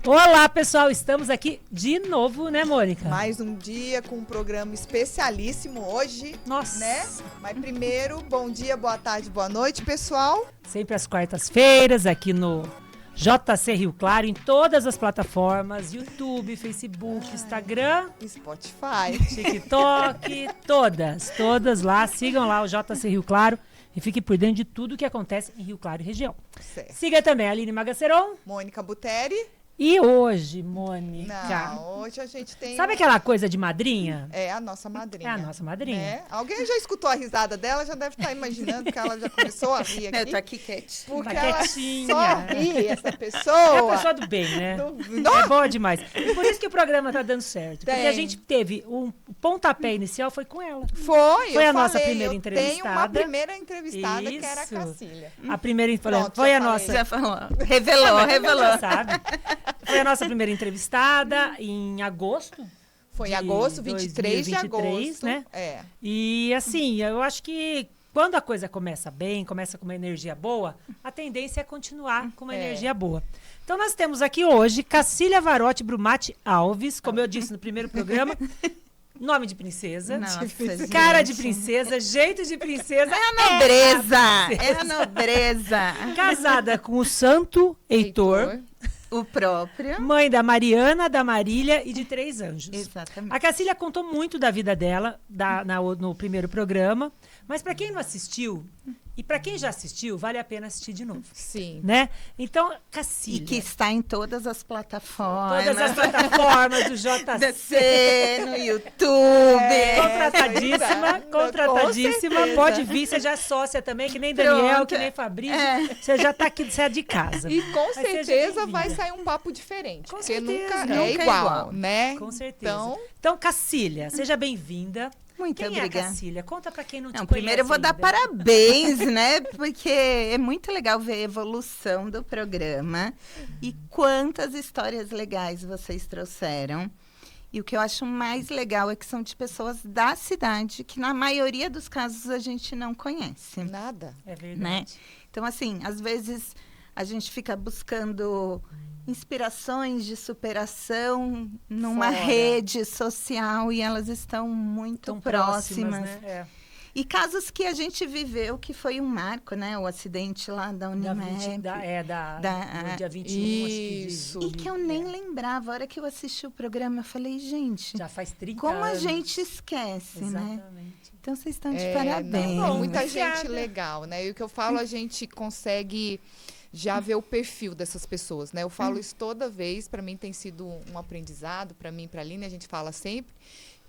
Olá, pessoal, estamos aqui de novo, né, Mônica? Mais um dia com um programa especialíssimo hoje. Nossa. Né? Mas primeiro, bom dia, boa tarde, boa noite, pessoal. Sempre às quartas-feiras, aqui no JC Rio Claro, em todas as plataformas, YouTube, Facebook, Instagram, Spotify, TikTok, todas lá. Sigam lá o JC Rio Claro e fiquem por dentro de tudo que acontece em Rio Claro e região. certo. Siga também a Aline Magaceron. Mônica Buteri. E hoje, Mônica... Não, hoje a gente tem... Sabe aquela coisa de madrinha? É a nossa madrinha. É a nossa madrinha. Né? Alguém já escutou a risada dela, já deve estar imaginando que ela já começou a rir aqui. Eu tô aqui quietinha. Porque Tá ela quietinha. só ri, essa pessoa. É a pessoa do bem, né? Nossa! É boa demais. E por isso que o programa tá dando certo. Porque Tem. a gente teve o pontapé inicial foi com ela. Foi a eu nossa falei, primeira eu entrevistada. tenho uma primeira entrevistada que era a Isso. Cacília. A primeira Pronto, foi já a falei. nossa. Já falou. Revelou. Já sabe. Foi a nossa primeira entrevistada em agosto. Foi em de agosto, 23 de 2023, agosto. né? É. E assim, eu acho que quando a coisa começa bem, começa com uma energia boa, a tendência é continuar com uma energia boa. Então nós temos aqui hoje Cacília Varotti Brumati Alves, como eu disse no primeiro programa, nome de princesa, Nossa, cara gente. de princesa, jeito de princesa, É a nobreza. É a nobreza. casada com o Santo Heitor, O próprio. mãe da Mariana, da Marília e de 3 anjos. Exatamente. A Cacília contou muito da vida dela no primeiro programa, mas para quem não assistiu, e para quem já assistiu, vale a pena assistir de novo, Sim. né? Então, E Cacília, que está em todas as plataformas. todas as plataformas do JC, DC, no YouTube. contratadíssima, Com contratadíssima, certeza. pode vir, você já é sócia também, que nem Daniel, Pronto. que nem Fabrício, É. você já tá aqui, você é de casa. E com Mas seja certeza bem-vinda. vai sair um papo diferente. Com porque certeza. nunca Nunca é é igual, igual. né? Com certeza. Então, Então, Cacília, seja bem-vinda. Muito Quem é a obrigada. Cacília? Conta pra quem não te Não, conhece primeiro eu vou dar ainda. parabéns, né? Porque é muito legal ver a evolução do programa e quantas histórias legais vocês trouxeram. E o que eu acho mais legal é que são de pessoas da cidade, que na maioria dos casos a gente não conhece, nada. É verdade. né? Então, assim, às vezes a gente fica buscando inspirações de superação numa Fora. rede social e elas estão muito Tão próximas. né? É. E casos que a gente viveu, que foi um marco, né? O acidente lá da Da Unimap. 20, do dia 21, Isso. acho E que eu nem lembrava. A hora que eu assisti o programa, eu falei, gente, Já faz 30 como a anos. gente esquece, né? Exatamente. Então, vocês estão de É, parabéns. não, muita Obrigada. gente legal, né? E o que eu falo, a gente consegue já ver o perfil dessas pessoas, né? Eu falo isso toda vez, para mim tem sido um aprendizado, para mim e para a Aline, a gente fala sempre,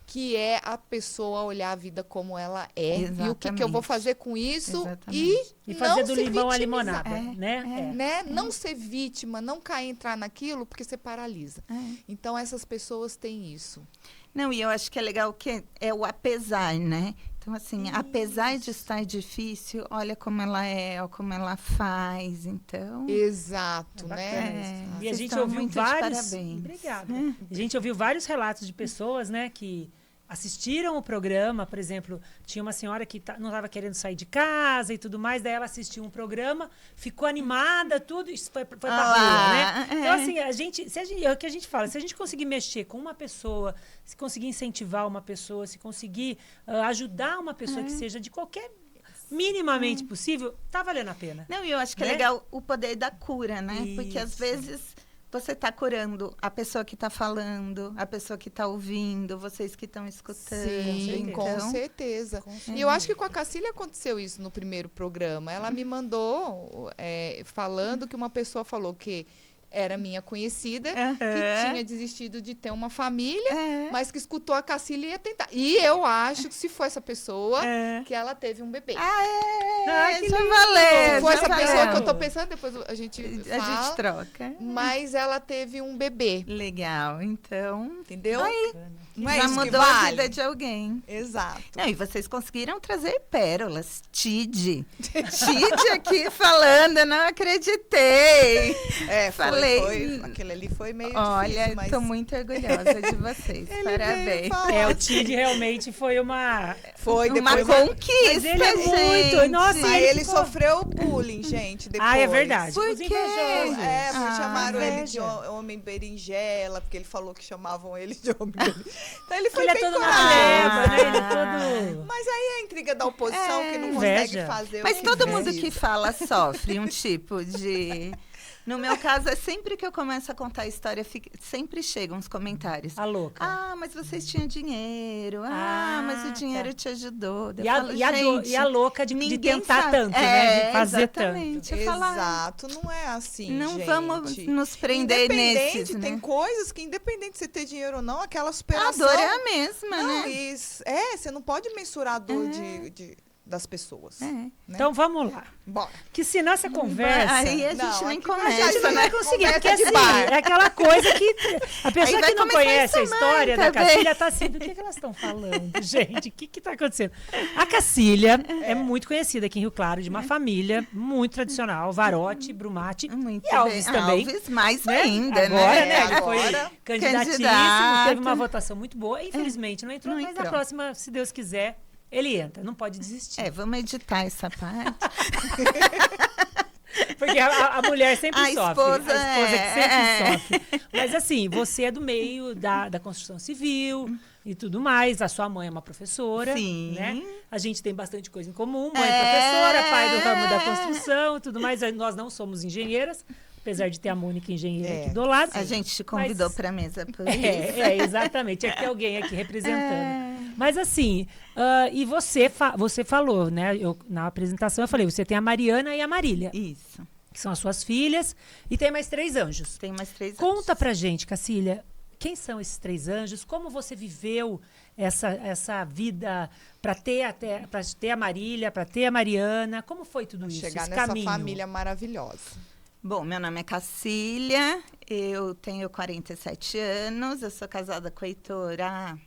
que é a pessoa olhar a vida como ela é e o que eu vou Exatamente. fazer com isso Exatamente. E fazer não do se limão a vitimizar, limonada, É, né? né? Não ser vítima, não cair entrar naquilo, porque você paralisa. É. Então essas pessoas têm isso. Não, e eu acho que é legal que é o apesar, né? Então, assim, apesar de estar difícil, olha como ela é, olha como ela faz, então... Exato, É né? bacana É, isso. E a vocês gente estão ouviu muito de vários. parabéns. Obrigada. É. A gente ouviu vários relatos de pessoas, né, que assistiram o programa. Por exemplo, tinha uma senhora que não estava querendo sair de casa e tudo mais, daí ela assistiu um programa, ficou animada, tudo, isso foi pra rua, né? É. Então, assim, é o que a gente fala, se a gente conseguir mexer com uma pessoa, se conseguir incentivar uma pessoa, se conseguir ajudar uma pessoa que seja de qualquer minimamente possível, tá valendo a pena. Não, e eu acho que Né? é legal o poder da cura, né? Porque às Isso. vezes você está curando a pessoa que está falando, a pessoa que está ouvindo, vocês que estão escutando. Sim, com então, certeza. E eu acho que com a Cacília aconteceu isso no primeiro programa. Ela me mandou falando que uma pessoa falou que era minha conhecida, que tinha desistido de ter uma família, mas que escutou a Cacília e ia tentar. E eu acho que se foi essa pessoa, que ela teve um bebê. que já lindo! valeu, Se foi já essa pessoa valeu. que eu tô pensando, depois a gente A fala, gente troca. mas ela teve um bebê, Legal, então entendeu? Não é já isso que mudou a vale? vida de alguém. Exato. Não, e vocês conseguiram trazer pérolas. Tid aqui falando, eu não acreditei. Falei. Aquele ali foi meio Olha, difícil, mas... estou muito orgulhosa de vocês. Parabéns. O Tid realmente foi uma... Foi, Uma depois... conquista, Mas ele é muito. gente. Nossa, e Aí ele sofreu bullying, gente, depois. Ah, é verdade. Por Os quê? invejosos. Chamaram ele de inveja. homem berinjela, porque ele falou que chamavam ele de homem berinjela. Então ele foi Ele é bem todo corajoso. natureba, né? Ele é todo... Mas aí a intriga da oposição, que não Inveja. consegue fazer Mas o que todo mundo precisa. que fala sofre um tipo de... No meu caso, é sempre que eu começo a contar a história, sempre chegam uns comentários. A louca. Ah, mas vocês tinham dinheiro. Ah, mas o dinheiro te ajudou. Eu falo, E a louca de ninguém tentar sabe. tanto, né? De fazer exatamente. tanto. Eu falo, Exato, não é assim, não gente. vamos nos prender Independente, nesses, né? tem coisas que, independente de você ter dinheiro ou não, aquela superação... A dor é a mesma, Não, né? você não pode mensurar a dor das pessoas. Né? Então vamos lá. Bora. Que se nessa conversa... Aí a gente Não, nem aqui a começa, gente não né? vai conseguir, Conversa porque de assim, bar. é aquela coisa que a pessoa Aí vai que não começar conhece a isso história da também. Cacília tá assim, do que elas estão falando, gente? O que tá acontecendo? A Cacília é muito conhecida aqui em Rio Claro, de uma família muito tradicional, Varotti, Brumati Muito e Alves bem. também. Alves mais Né? ainda, Agora, né? né? Ele foi Agora, candidatíssimo, candidato. teve uma votação muito boa. Infelizmente não entrou, Não mas na entrou. próxima, se Deus quiser, ele entra. Não pode desistir. Vamos editar essa parte. Porque a mulher sempre A sofre. esposa A esposa que sempre é. sofre. Mas assim, você é do meio da construção civil e tudo mais. A sua mãe é uma professora. Sim. Né? A gente tem bastante coisa em comum. Mãe professora, pai do ramo da construção e tudo mais. Nós não somos engenheiras, apesar de ter a Mônica engenheira aqui do lado. A gente te convidou Mas- para a mesa por isso. Exatamente. É que tem alguém aqui representando. Mas assim, e você falou, né? Na apresentação eu falei, você tem a Mariana e a Marília, Isso. que são as suas filhas, e tem mais 3 anjos. Tem mais 3 anos. Conta pra gente, Cacília, quem são esses 3 anjos? Como você viveu essa vida para ter a Marília, para ter a Mariana? Como foi tudo isso? Chegar esse nessa caminho? família maravilhosa. Bom, meu nome é Cacília, eu tenho 47 anos, eu sou casada com o Heitor há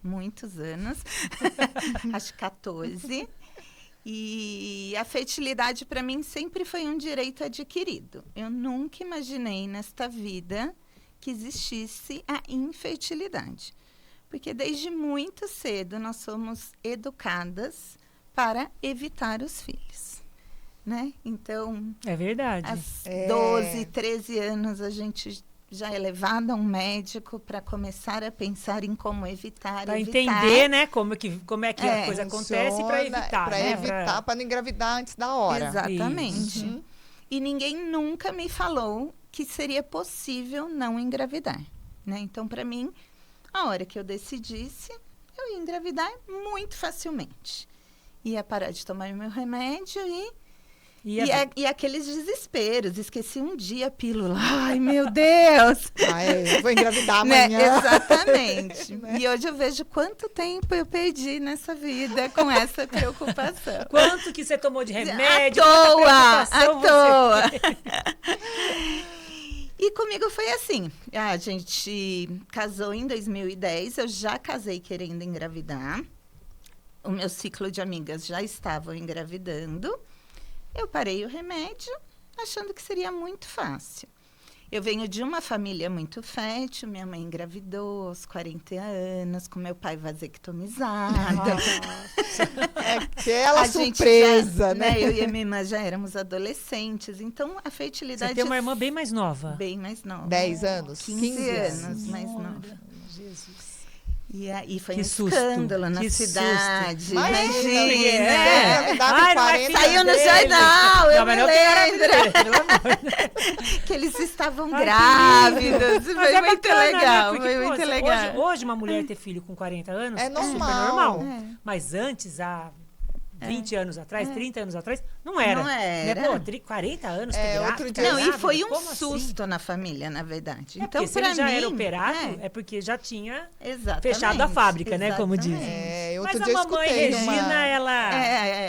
muitos anos, acho que 14. E a fertilidade para mim sempre foi um direito adquirido. Eu nunca imaginei nesta vida que existisse a infertilidade. Porque desde muito cedo nós somos educadas para evitar os filhos. Né? Então, É verdade. aos 12, 13 anos, a gente já é levada a um médico para começar a pensar em como evitar. Para entender, né, como é que a coisa acontece para Funciona, evitar. Para né? evitar, para não engravidar antes da hora. Exatamente. Uhum. E ninguém nunca me falou que seria possível não engravidar. Né? Então, para mim, a hora que eu decidisse, eu ia engravidar muito facilmente. Ia parar de tomar meu remédio e aqueles desesperos. Esqueci um dia a pílula. Ai, meu Deus! Eu vou engravidar Né? amanhã. Exatamente. E hoje eu vejo quanto tempo eu perdi nessa vida com essa preocupação. Quanto que você tomou de remédio? À quanta preocupação toa. você teve? E comigo foi assim. A gente casou em 2010. Eu já casei querendo engravidar. O meu ciclo de amigas já estavam engravidando. Eu parei o remédio, achando que seria muito fácil. Eu venho de uma família muito fértil. Minha mãe engravidou aos 40 anos, com meu pai vasectomizado. Aquela A gente surpresa, já, né? Eu e a minha irmã já éramos adolescentes. Então, a fertilidade... Você tem uma irmã bem mais nova. Bem mais nova. 10 anos? 15 anos mais nova. Jesus. E aí foi Que um susto, escândalo na que cidade. Imagina, engravidar com Ai, não é 40 filha Saiu no dele. jornal, eu Não, mas me não que era filha lembro. dele, pelo amor de Deus. Que eles estavam Ai, grávidos. Mas Foi é muito bacana, né? legal, Porque, foi pô, muito se legal. Hoje uma mulher ter filho com 40 anos É super normal. normal. É. Mas antes, há 20 anos atrás, 30 anos atrás, não era. Não era. Né? Pô, 40 anos Outro dia- Não, e foi um como assim? susto na família, na verdade. É Então, porque se para ele já mim, era operado, é porque já tinha exatamente, fechado a fábrica, né, como exatamente. dizem. Outro Mas dia a eu mamãe escutei Regina, ela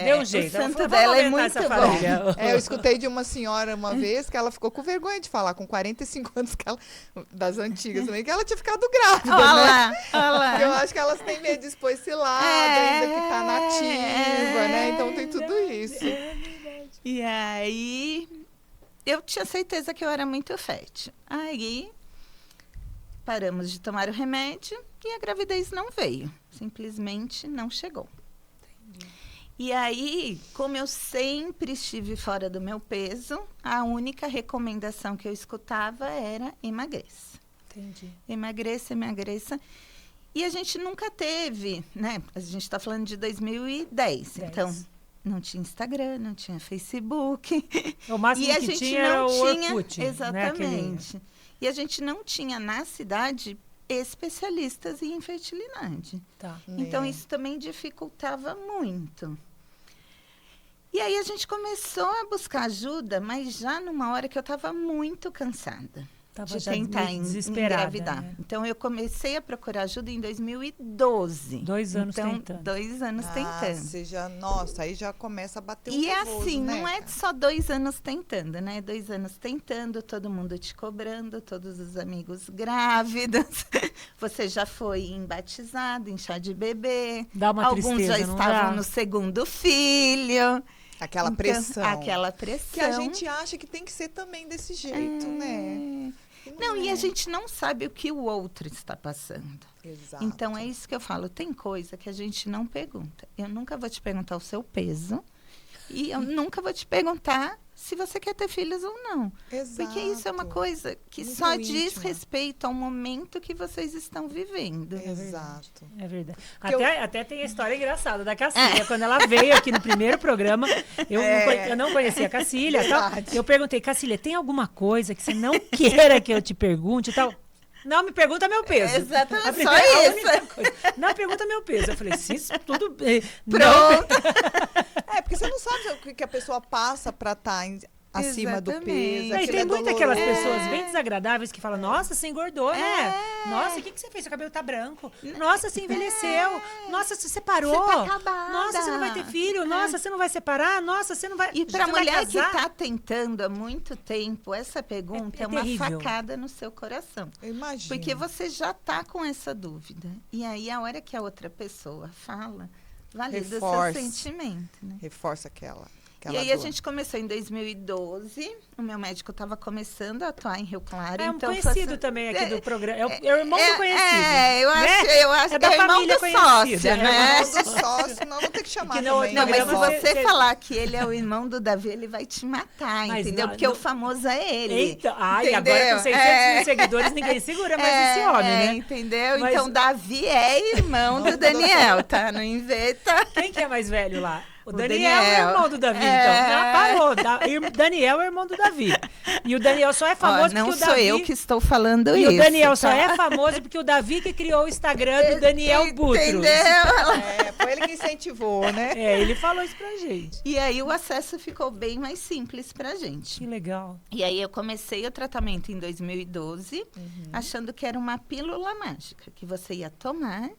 deu um jeito. O Ela santo falou, dela vamos é aumentar muito essa bom. família. Eu escutei de uma senhora uma vez que ela ficou com vergonha de falar, com 45 anos, das antigas também, que ela tinha ficado grávida, Olha né? lá, olha lá. Eu acho que elas têm medo de expor esse lado, ainda que tá nativa, né? Então tem tudo isso. E aí, eu tinha certeza que eu era muito fértil. Aí, paramos de tomar o remédio e a gravidez não veio. Simplesmente não chegou. E aí, como eu sempre estive fora do meu peso, a única recomendação que eu escutava era emagreça. Entendi. Emagreça, emagreça. E a gente nunca teve, né? A gente está falando de 2010. Então, não tinha Instagram, não tinha Facebook. O máximo e a que gente tinha não era o tinha, Orkut. exatamente. Né? E a gente não tinha na cidade especialistas em infertilidade. Tá. Então, isso também dificultava muito. E aí, a gente começou a buscar ajuda, mas já numa hora que eu estava muito cansada. De tentar engravidar. Né? Então, eu comecei a procurar ajuda em 2012. 2 anos então, tentando. 2 anos tentando. Você já, nossa, aí já começa a bater E nervoso, assim, né, não é só 2 anos tentando, né? 2 anos tentando, todo mundo te cobrando, todos os amigos grávidos. Você já foi em batizado, em chá de bebê. Dá uma Alguns tristeza, já não estavam dá? no segundo filho. Aquela pressão. Aquela pressão. Que a gente acha que tem que ser também desse jeito, né? Não, e a gente não sabe o que o outro está passando. Exato. Então, é isso que eu falo. Tem coisa que a gente não pergunta. Eu nunca vou te perguntar o seu peso. E eu nunca vou te perguntar se você quer ter filhos ou não. Exato. Porque isso é uma coisa que muito só íntima. diz respeito ao momento que vocês estão vivendo. Exato. É verdade. Porque Até tem a história engraçada da Cacília. Quando ela veio aqui no primeiro programa, eu não conhecia a Cacília. Tal. Eu perguntei, Cacília, tem alguma coisa que você não queira que eu te pergunte e tal? Não me pergunta meu peso. Exatamente, só isso. Não pergunta meu peso. Eu falei, sim, tudo... Pronto. Porque você não sabe o que a pessoa passa para estar acima do peso. E tem muito aquelas pessoas bem desagradáveis que falam, nossa, você engordou, né? Nossa, o que você fez? Seu cabelo tá branco. Nossa, você envelheceu. Nossa, você separou. Você tá acabada. Nossa, você não vai ter filho. Nossa, você não vai separar. Nossa, você não vai... E para a vai mulher que casar. está tentando há muito tempo, essa pergunta é uma terrível. facada no seu coração. Imagina. Porque você já está com essa dúvida. E aí, a hora que a outra pessoa fala, valida o seu sentimento. Né? Reforça aquela E aí, a gente começou em 2012. O meu médico estava começando a atuar em Rio Claro. É um então conhecido também aqui do programa. É o irmão do conhecido. Eu acho É que é da o irmão família do conhecida, sócio, é o né? irmão do sócio, não vou ter que chamar Que não- também. Não, mas se programa você falar que ele é o irmão do Davi, ele vai te matar, Mas entendeu? não- Porque não- o famoso é ele. Então, e entendeu? agora com 600 mil seguidores, ninguém segura mais esse homem, né? Entendeu? Mas- Então, Davi é irmão do Daniel, tá? Não inventa. Quem que é mais velho lá? O O Daniel é Daniel. o irmão do Davi, É. então. Ela parou. Daniel é o irmão do Davi. E o Daniel só é famoso Não porque o sou Davi... eu que estou falando E isso. o Daniel só tá? é famoso porque o Davi que criou o Instagram do Daniel Butros. Entendeu? Foi ele que incentivou, né? É, ele falou isso pra gente. E aí o acesso ficou bem mais simples pra gente. Que legal. E aí eu comecei o tratamento em 2012, achando que era uma pílula mágica, que você ia tomar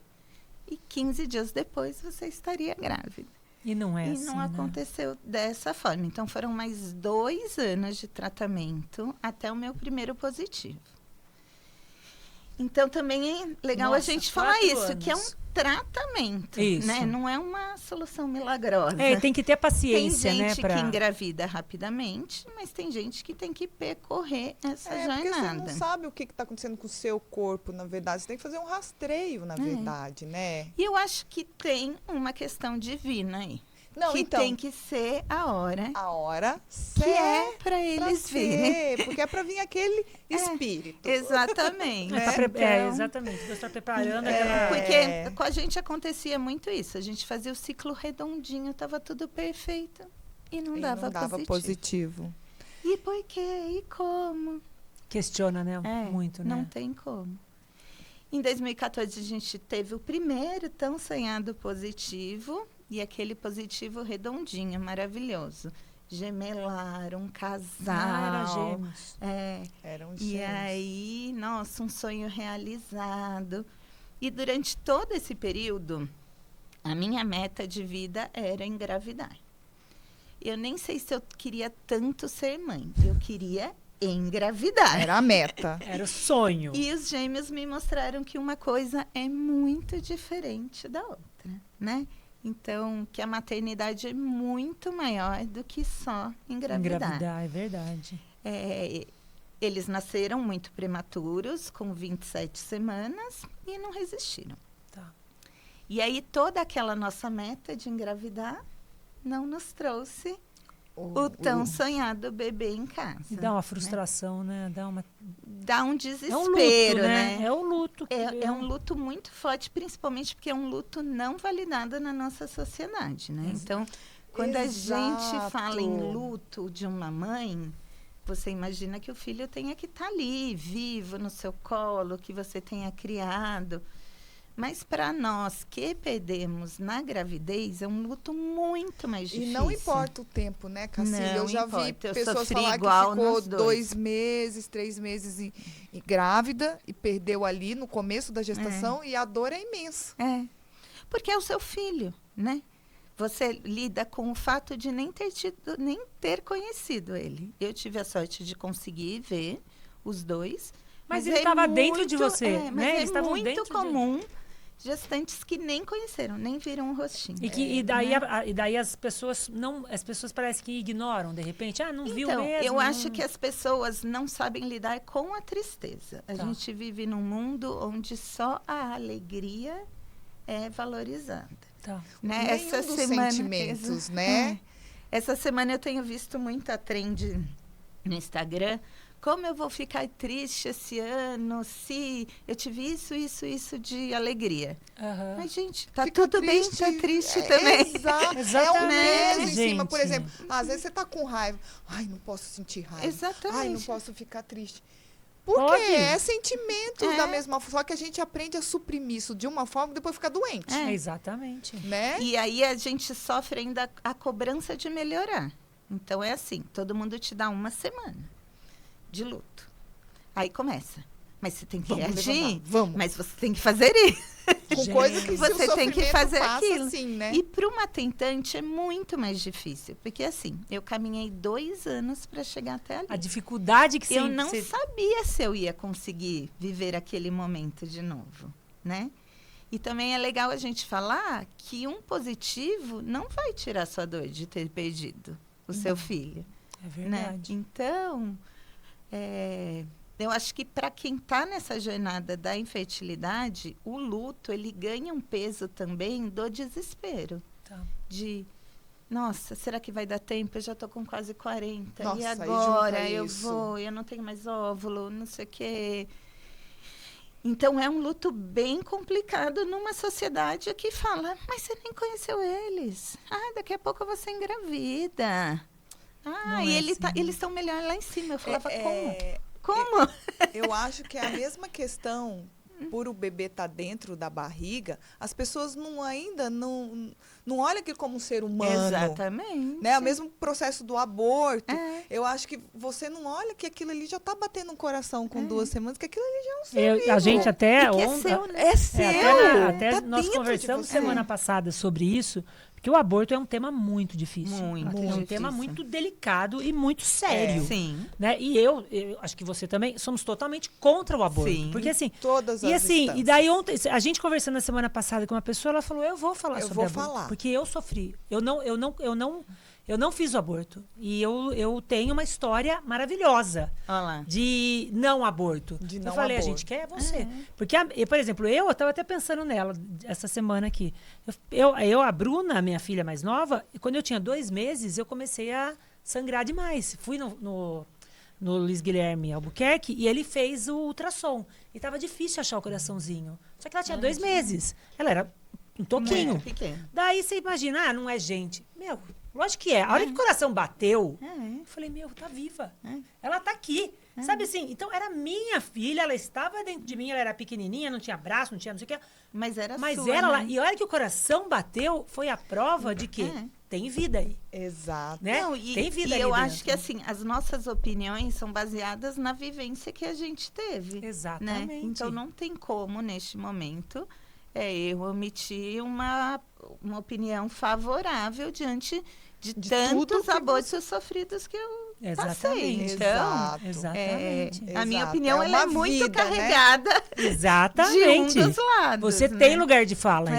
e 15 dias depois você estaria grávida. E não é E assim, não né? aconteceu dessa forma. Então, foram mais 2 anos de tratamento até o meu primeiro positivo. Então, também é legal a Nossa, gente falar 4 isso, que é um anos. tratamento, Isso. né? Não é uma solução milagrosa. É, tem que ter Tem paciência, né? gente que engravida rapidamente, mas tem gente que tem que percorrer essa Porque você jornada. não sabe o que está acontecendo com o seu corpo, na verdade. Você tem que fazer um rastreio, na verdade, né? E eu acho que tem uma questão divina aí. Não, que então, tem que ser a hora a hora que é para eles virem. Porque é para vir aquele espírito. Exatamente. É, Então, exatamente. Deus está preparando porque com a gente acontecia muito isso. A gente fazia o ciclo redondinho, estava tudo perfeito. E não dava positivo. E por quê? E como? Questiona, né? Muito, né? Não tem como. Em 2014, a gente teve o primeiro tão sonhado positivo. E aquele positivo redondinho, maravilhoso. Gemelar, um casal. Era gêmeos. Eram gêmeos. E aí, nossa, um sonho realizado. E durante todo esse período, a minha meta de vida era engravidar. Eu nem sei se eu queria tanto ser mãe. Eu queria engravidar. Era a meta. Era o sonho. E os gêmeos me mostraram que uma coisa é muito diferente da outra, né? Então, que a maternidade é muito maior do que só engravidar. Engravidar, é verdade. Eles nasceram muito prematuros, com 27 semanas, e não resistiram. Tá. E aí, toda aquela nossa meta de engravidar não nos trouxe o tão sonhado bebê em casa. E dá uma frustração, né? Dá um desespero, é um luto, né? É um luto. É um luto muito forte, principalmente porque é um luto não validado na nossa sociedade, né? Então, quando a gente fala em luto de uma mãe, você imagina que o filho tenha que estar ali, vivo, no seu colo, que você tenha criado. Mas para nós que perdemos na gravidez, é um luto muito mais difícil. E não importa o tempo, né, Cacília? Eu já vi pessoas falar que igual ficou 2 meses, 3 meses e grávida e perdeu ali no começo da gestação e a dor é imensa. Porque é o seu filho, né? Você lida com o fato de nem ter conhecido ele. Eu tive a sorte de conseguir ver os dois. Mas ele estava dentro de você, né? Mas é muito comum gestantes que nem conheceram, nem viram o rostinho. E daí as pessoas parecem que ignoram, de repente. Não viu mesmo. Eu acho que as pessoas não sabem lidar com a tristeza. A gente vive num mundo onde só a alegria é valorizada. Né? Essa semana, sentimentos, né? Essa semana eu tenho visto muita trend no Instagram. Como eu vou ficar triste esse ano se eu tive isso de alegria? Mas, gente, tá tudo bem estar triste também. Exatamente. É um peso em cima, por exemplo. Às vezes você tá com raiva. Ai, não posso sentir raiva. Exatamente. Ai, não posso ficar triste. Porque é sentimentos da mesma forma. Só que a gente aprende a suprimir isso de uma forma e depois fica doente. Exatamente. Né? E aí a gente sofre ainda a cobrança de melhorar. Então, é assim, todo mundo te dá uma semana de luto. Aí começa. Mas você tem que reagir. Vamos. Mas você tem que fazer isso. Com coisa que você tem que fazer aquilo. Assim, né? E para uma tentante é muito mais difícil. Porque assim, eu caminhei 2 anos para chegar até ali. A dificuldade que eu não sabia se eu ia conseguir viver aquele momento de novo, né? E também é legal a gente falar que um positivo não vai tirar sua dor de ter perdido o seu filho. É verdade. Né? Então, eu acho que para quem está nessa jornada da infertilidade, o luto, ele ganha um peso também do desespero. De, nossa, será que vai dar tempo? Eu já estou com quase 40. Nossa, e agora eu não tenho mais óvulo, não sei o quê. Então, é um luto bem complicado numa sociedade que fala, mas você nem conheceu eles. Daqui a pouco você engravida. Eles estão melhor lá em cima. Eu falava, como? Eu acho que é a mesma questão, por o bebê estar dentro da barriga, as pessoas ainda não olham aquilo como um ser humano. Exatamente. Né? O mesmo processo do aborto. Eu acho que você não olha que aquilo ali já está batendo no coração com 2 semanas, que aquilo ali já é um ser vivo. A gente até é seu, né? É seu. Até nós conversamos semana passada sobre isso, porque o aborto é um tema muito difícil. É um tema muito delicado e muito sério. Sim. Né? E eu acho que você também, somos totalmente contra o aborto. Sim. Porque assim, todas as e daí ontem, a gente conversando na semana passada com uma pessoa, ela falou, eu vou falar sobre aborto. Porque eu sofri. Eu não fiz o aborto. E eu tenho uma história maravilhosa de não aborto. Eu falei, a gente quer você. Porque, por exemplo, eu estava até pensando nela essa semana aqui. A Bruna, minha filha mais nova, quando eu tinha 2 meses, eu comecei a sangrar demais. Fui no Luiz Guilherme Albuquerque e ele fez o ultrassom. E estava difícil achar o coraçãozinho. Só que ela tinha 2 meses. Ela era um toquinho. Daí você imagina, não é gente. Meu, lógico que é. A hora que o coração bateu, eu falei, tá viva. Ela tá aqui. Sabe assim? Então, era minha filha, ela estava dentro de mim, ela era pequenininha, não tinha braço, não tinha não sei o que. Mas era lá. E a hora que o coração bateu, foi a prova de que tem vida aí. Exato. Né? Tem vida aí. E eu acho que, assim, as nossas opiniões são baseadas na vivência que a gente teve. Exatamente. Né? Então, não tem como, neste momento, eu emitir uma opinião favorável diante de tantos abortos sofridos que eu passei. Então, exatamente. A minha opinião ela é muito vida, carregada, né? Exatamente. De um dos lados. Você tem lugar de fala.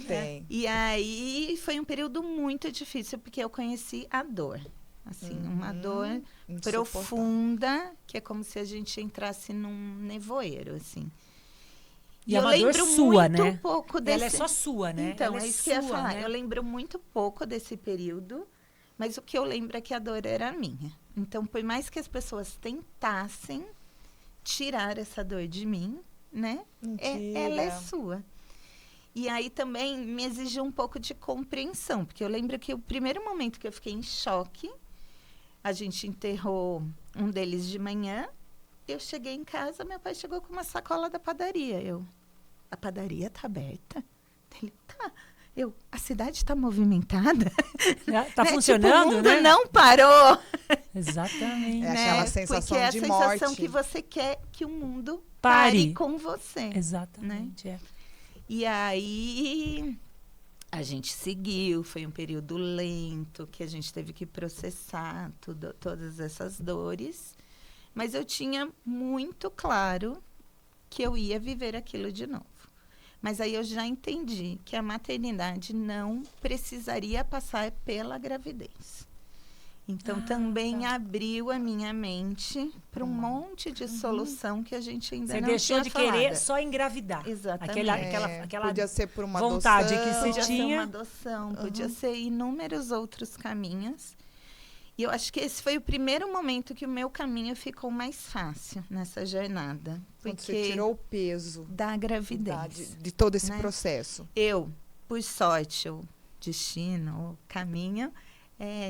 Tem. E aí foi um período muito difícil, porque eu conheci a dor. Assim, uma dor profunda, que é como se a gente entrasse num nevoeiro, assim. E é uma dor sua, né? Pouco desse... Ela é só sua, né? Então, ela é isso que eu ia falar. né? Eu lembro muito pouco desse período, mas o que eu lembro é que a dor era minha. Então, por mais que as pessoas tentassem tirar essa dor de mim, né? Ela é sua. E aí também me exigiu um pouco de compreensão, porque eu lembro que o primeiro momento que eu fiquei em choque, a gente enterrou um deles de manhã, eu cheguei em casa, meu pai chegou com uma sacola da padaria. A padaria tá aberta? Ele, tá. A cidade está movimentada. Tá funcionando, tipo, o mundo né? não parou. Exatamente. É aquela sensação porque de é a morte. sensação que você quer que o mundo Pare pare com você. Exatamente, né? E aí a gente seguiu, foi um período lento, que a gente teve que processar todas essas dores. Mas eu tinha muito claro que eu ia viver aquilo de novo. Mas aí eu já entendi que a maternidade não precisaria passar pela gravidez. Então, também abriu a minha mente para um monte de solução que a gente ainda não tinha Você deixou de querer só engravidar. Exatamente. Aquela podia ser por uma vontade adoção, que você podia tinha. ser uma adoção, podia ser inúmeros outros caminhos. E eu acho que esse foi o primeiro momento que o meu caminho ficou mais fácil nessa jornada. Quando você tirou o peso da gravidez. de todo esse né? processo. Eu, por sorte, o destino, o caminho,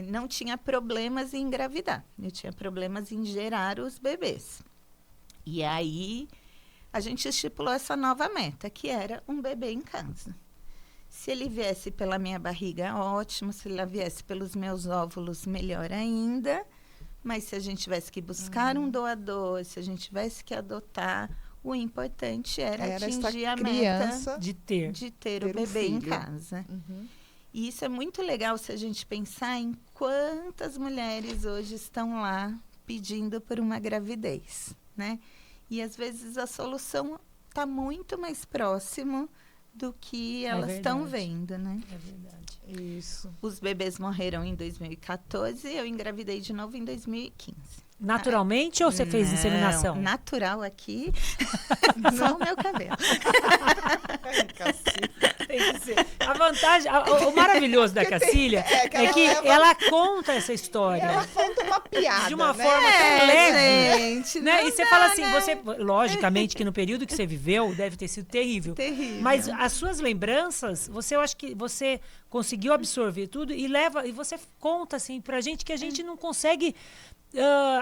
não tinha problemas em engravidar. Eu tinha problemas em gerar os bebês. E aí, a gente estipulou essa nova meta, que era um bebê em casa. Se ele viesse pela minha barriga, ótimo. Se ele viesse pelos meus óvulos, melhor ainda. Mas se a gente tivesse que buscar um doador, se a gente tivesse que adotar, o importante era atingir a meta de ter o bebê em casa. E isso é muito legal se a gente pensar em quantas mulheres hoje estão lá pedindo por uma gravidez, né? E às vezes a solução está muito mais próximo do que elas estão vendo, né? É verdade. Isso. Os bebês morreram em 2014 e eu engravidei de novo em 2015. Naturalmente ou você fez inseminação? Natural aqui, só o meu cabelo. Tem que ser. A vantagem, o maravilhoso da Cacília é que ela conta essa história. Ela conta uma piada, de uma né? forma tão leve. Gente, né? E você fala assim, logicamente que no período que você viveu deve ter sido terrível. Mas as suas lembranças, eu acho que você conseguiu absorver tudo e você conta assim pra gente que a gente não consegue,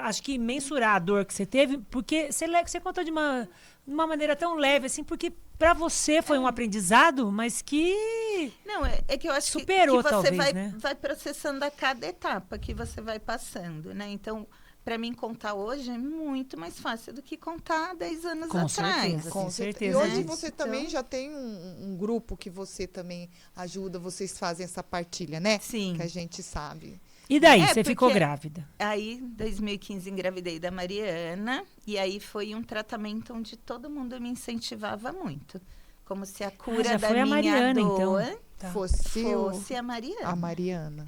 acho que mensurar a dor que você teve, porque você conta de uma maneira tão leve assim, porque para você foi um aprendizado, mas que não, é que eu acho superou, que você talvez, vai processando a cada etapa que você vai passando, né? Então, para mim contar hoje é muito mais fácil do que contar 10 anos atrás. Com certeza. E hoje você também já tem um grupo que você também ajuda, vocês fazem essa partilha, né? Sim. Que a gente sabe. E daí, você ficou grávida? Aí, em 2015, engravidei da Mariana. E aí foi um tratamento onde todo mundo me incentivava muito. Como se a cura da minha Mariana, dor então. fosse a Mariana. A Mariana.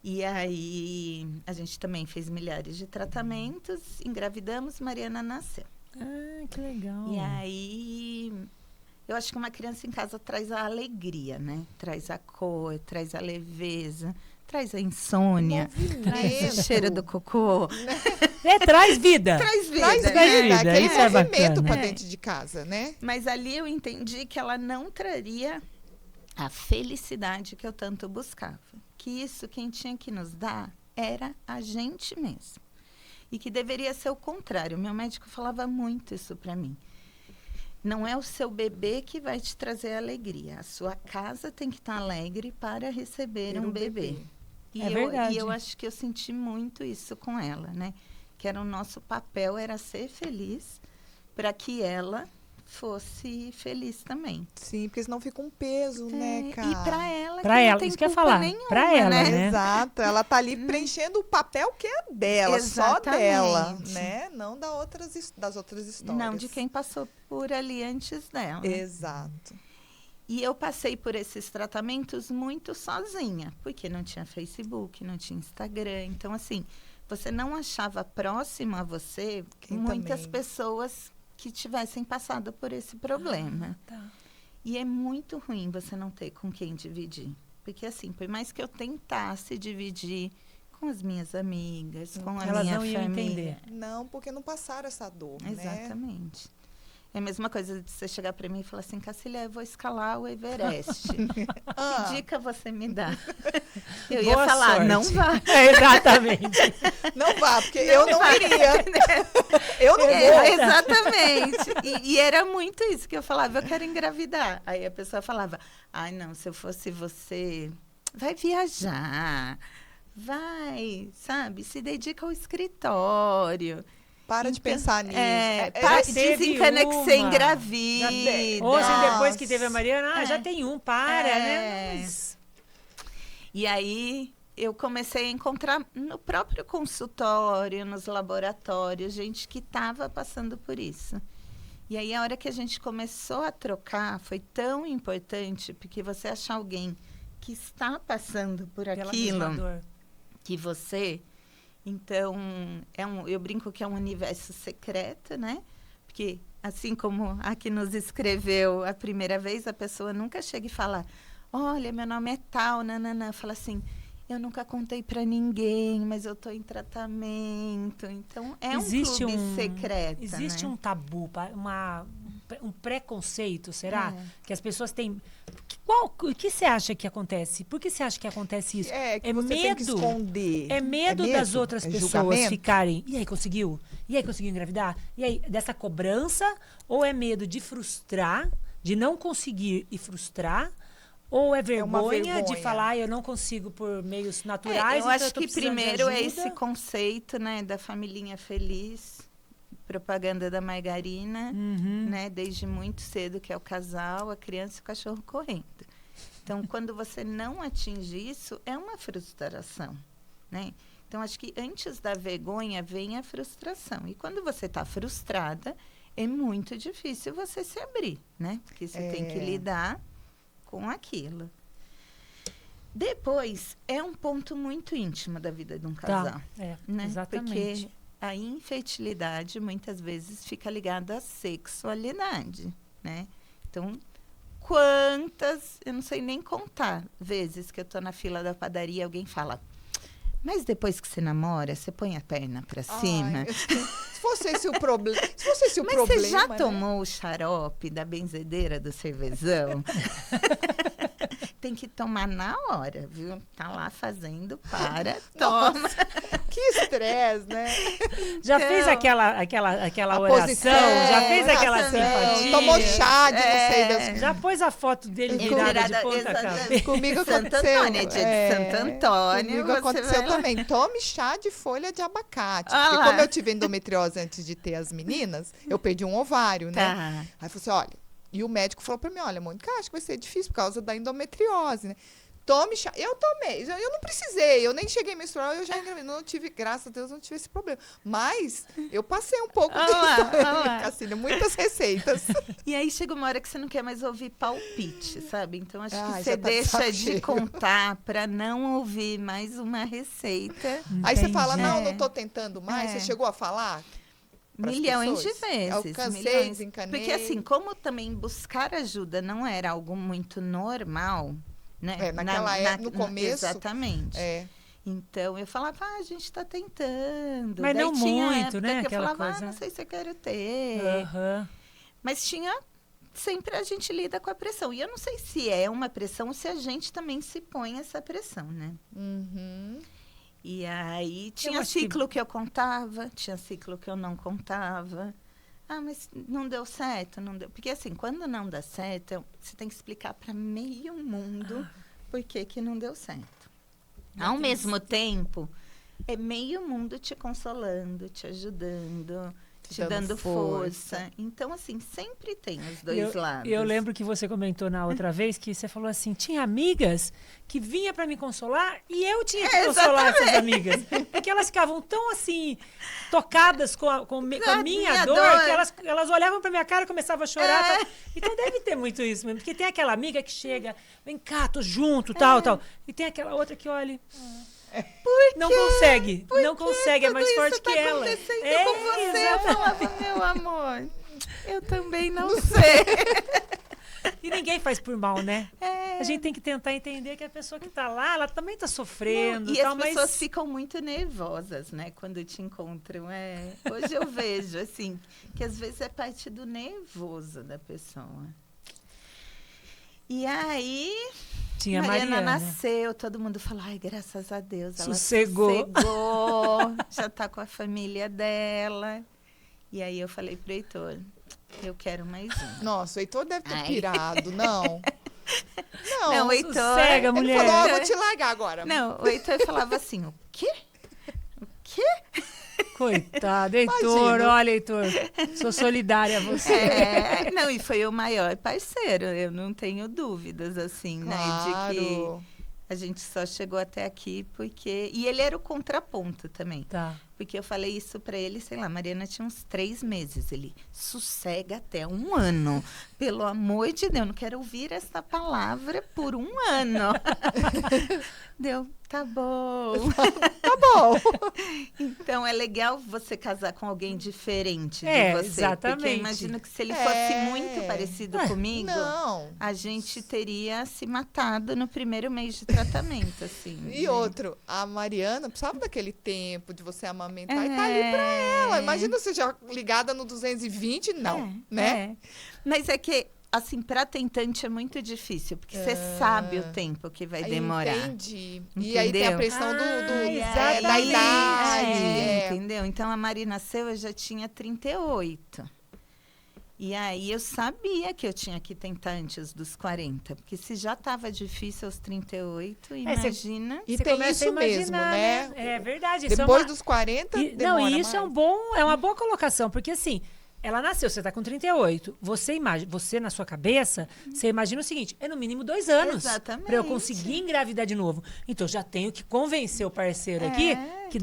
E aí, a gente também fez milhares de tratamentos. Engravidamos, Mariana nasceu. Ah, que legal. E aí, eu acho que uma criança em casa traz a alegria, né? Traz a cor, traz a leveza. Traz a insônia, traz o cheiro do cocô. Traz vida. Traz vida. Traz vida, vida. aquele Isso é movimento bacana. para dentro de casa, né? Mas ali eu entendi que ela não traria a felicidade que eu tanto buscava. Que isso quem tinha que nos dar era a gente mesmo. E que deveria ser o contrário. Meu médico falava muito isso para mim. Não é o seu bebê que vai te trazer alegria. A sua casa tem que estar alegre para receber um bebê. Verdade. E eu acho que eu senti muito isso com ela, né? Que era o nosso papel, era ser feliz para que ela fosse feliz também. Sim, porque senão fica um peso, né, cara? E para ela, não tem isso que eu ia falar. Nenhuma, pra ela, né? Exato. Ela tá ali preenchendo o papel que é dela, só dela, né? Não das outras histórias. Não de quem passou por ali antes dela. Exato. E eu passei por esses tratamentos muito sozinha, porque não tinha Facebook, não tinha Instagram. Então, assim, você não achava próximo a você muitas pessoas que tivessem passado por esse problema. Tá. E é muito ruim você não ter com quem dividir. Porque, assim, por mais que eu tentasse dividir com as minhas amigas, com a Elas minha não iam família. entender. Não, porque não passaram essa dor, né? Exatamente. É a mesma coisa de você chegar para mim e falar assim, Cacília, eu vou escalar o Everest. Que dica você me dá? Eu ia Boa falar, sorte. não vá. Exatamente. Não vá, porque eu não iria. Eu não vou. Exatamente. E era muito isso que eu falava, eu quero engravidar. Aí a pessoa falava, ai não, se eu fosse você, vai viajar, vai, sabe, se dedica ao escritório. Para de pensar nisso. Desencana que você engravida. Ou assim, depois Nossa. que teve a Mariana, já tem um, né? Mas... E aí eu comecei a encontrar no próprio consultório, nos laboratórios, gente que estava passando por isso. E aí a hora que a gente começou a trocar foi tão importante, porque você achar alguém que está passando por Pela aquilo mesma dor. que você... Então, eu brinco que é um universo secreto, né? Porque, assim como a que nos escreveu a primeira vez, a pessoa nunca chega e fala, olha, meu nome é tal, nananã. Fala assim, eu nunca contei para ninguém, mas eu estou em tratamento. Então, é Existe um clube secreto, Existe né? um tabu, um preconceito, será? Que as pessoas têm... O que você acha que acontece? Por que você acha que acontece isso? Que você tem que esconder. É medo das outras pessoas julgamento? ficarem... E aí, conseguiu? E aí, conseguiu engravidar? E aí, dessa cobrança? Ou é medo de frustrar, de não conseguir e frustrar? Ou é vergonha de falar, eu não consigo por meios naturais? Eu então acho tô que precisando de primeiro é ajuda? esse conceito, né, da familhinha feliz, propaganda da margarina, né, desde muito cedo, que é o casal, a criança e o cachorro correndo. Então, quando você não atinge isso, é uma frustração, né? Então, acho que antes da vergonha vem a frustração. E quando você está frustrada, é muito difícil você se abrir, né? Porque você tem que lidar com aquilo. Depois, é um ponto muito íntimo da vida de um casal. Né? Exatamente. Porque a infertilidade, muitas vezes, fica ligada à sexualidade, né? Então, quantas, eu não sei nem contar, vezes que eu estou na fila da padaria e alguém fala, mas depois que você namora, você põe a perna para cima. Se fosse esse o problema. Mas você já tomou o xarope da benzedeira do cervezão? Tem que tomar na hora, viu? Tá lá fazendo, toma. Que estresse, né? Já fez aquela oração? Posição, já fez aquela simpatia? Tomou chá de não sei das... Já pôs a foto dele virada de ponta cabeça? Comigo Santo aconteceu. Antônio, dia de Santo Antônio. Comigo aconteceu também. Tome chá de folha de abacate. Ah, porque lá. como eu tive endometriose antes de ter as meninas, eu perdi um ovário, né? Tá. Aí falou assim, olha... E o médico falou pra mim, olha, Mônica, acho que vai ser difícil por causa da endometriose, né? Tome chá. Eu tomei. Eu não precisei. Eu nem cheguei a menstruar, eu já engravidei. Não tive, graças a Deus, não tive esse problema. Mas eu passei um pouco Cacília, muitas receitas. E aí chega uma hora que você não quer mais ouvir palpite, sabe? Então, acho que já você tá deixa de cheio. contar para não ouvir mais uma receita. Aí você fala, Entendi. não tô tentando mais. Você chegou a falar? pras Milhões de pessoas? vezes. Eu cansei, milhões. desencanei. Porque assim, como também buscar ajuda não era algo muito normal, né? Naquela época, no começo. Exatamente. É. Então, eu falava, a gente está tentando. Mas Daí não tinha muito, época né? que eu Aquela falava, coisa. não sei se eu quero ter. Aham. Mas tinha... Sempre a gente lida com a pressão. E eu não sei se é uma pressão ou se a gente também se põe essa pressão, né? Uhum. E aí, tinha acho que- ciclo que eu contava, tinha ciclo que eu não contava. Ah, mas não deu certo, não deu. Porque assim, quando não dá certo, você tem que explicar para meio mundo por que não deu certo. Ao mesmo tempo, é meio mundo te consolando, te ajudando, te dando força. Então, assim, sempre tem os dois lados. Eu lembro que você comentou na outra vez que você falou assim, tinha amigas que vinha para me consolar e eu tinha que consolar essas amigas. Porque elas ficavam tão assim, tocadas com a minha dor, que elas olhavam para minha cara e começavam a chorar. Tal. Então deve ter muito isso mesmo. Porque tem aquela amiga que chega, vem cá, tô junto, tal. E tem aquela outra que olha... Não consegue, não consegue, é mais forte tá que ela. acontecendo com você, eu falava, meu amor. Eu também não sei. E ninguém faz por mal, né? É. A gente tem que tentar entender que a pessoa que tá lá, ela também tá sofrendo. E tal, as pessoas mas... ficam muito nervosas, né? Quando te encontram. Hoje eu vejo, assim, que às vezes é parte do nervoso da pessoa. E aí... Tinha Mariana Mariana. nasceu, todo mundo falou, ai, graças a Deus, ela Sossegou. já tá com a família dela. E aí eu falei pro Heitor, eu quero mais um. Nossa, o Heitor deve ter pirado, não. Não, o Heitor... Sossega, Ele mulher. falou, vou te largar agora. Não, o Heitor falava assim, o quê? O quê? Coitado, Heitor, Imagina. olha, Heitor, sou solidária a você. Não, e foi o maior parceiro, eu não tenho dúvidas, assim, né? De que Claro. a gente só chegou até aqui porque... E ele era o contraponto também. Tá. Porque eu falei isso pra ele, sei lá, Mariana tinha uns 3 meses. Ele, sossega até 1 ano. Pelo amor de Deus, não quero ouvir essa palavra por 1 ano. Deu, tá bom. Tá bom. Então, é legal você casar com alguém diferente de É, você. exatamente. Porque eu imagino que se ele fosse É. muito parecido comigo, Não. a gente teria se matado no primeiro mês de tratamento, assim. E outro, a Mariana precisava daquele tempo de você amamentar e tá ali É. pra ela. Imagina você já ligada no 220, não, né? É. Mas é que, assim, para tentante é muito difícil, porque você sabe o tempo que vai demorar. Entendi. E aí tem a Entendeu? pressão da exatamente. idade. É, entendeu? Então, a Mari nasceu, eu já tinha 38. E aí, eu sabia que eu tinha que tentar antes dos 40. Porque se já estava difícil aos 38, imagina... E Você tem começa a isso mesmo, imaginar, né? É verdade. Isso Depois é uma... dos 40, Não, demora e isso mais. é uma boa colocação, porque assim, ela nasceu, você tá com 38. Você na sua cabeça, você imagina o seguinte: é no mínimo 2 anos Exatamente. pra eu conseguir engravidar de novo. Então eu já tenho que convencer o parceiro aqui que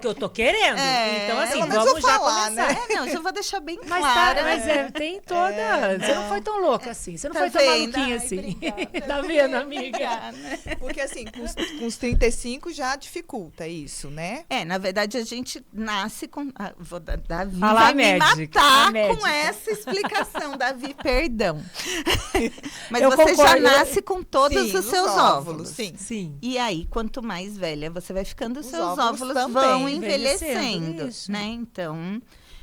eu tô querendo. Então, assim, Pelo menos vamos eu já falar, começar. né? Não, já vou deixar bem Mas, claro. tem toda. Você não foi tão louca assim. Você não Tá foi tão vendo? maluquinha Ai, assim. obrigada. Tá vendo, amiga? Porque assim, com os 35 já dificulta isso, né? Na verdade, a gente nasce com... vou dar Davi Fala vai a me médica, matar a médica. com essa explicação, Davi, perdão. Mas Eu você já concordo. nasce com todos Sim, os seus óvulos. Sim. Sim. E aí, quanto mais velha você vai ficando, os Os seus óvulos óvulos também. vão Envelhecendo, envelhecendo, isso. né? Então,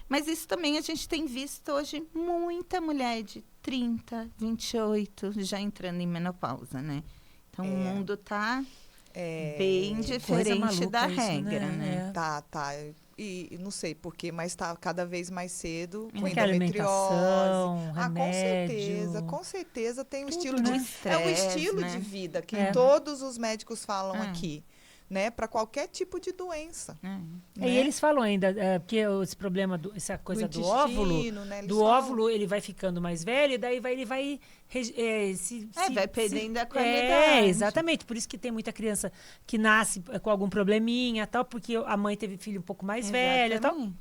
mas isso também a gente tem visto hoje muita mulher de 30, 28 já entrando em menopausa, né? Então, o mundo tá bem Coisa diferente maluca da isso, regra, né? É. Tá. E não sei porquê, mas tá cada vez mais cedo com Porque alimentação, remédio. Com certeza tem um Tudo, estilo né? é um Estresse, estilo né? de vida que É. todos os médicos falam aqui, né? Para qualquer tipo de doença. É. Né? E eles falam ainda, porque esse problema, essa coisa do óvulo, intestino, né? Eles do falam. óvulo ele vai ficando mais velho, e daí ele vai vai perdendo a qualidade. É, exatamente. Por isso que tem muita criança que nasce com algum probleminha, tal, porque a mãe teve filho um pouco mais velho, tal. Exatamente.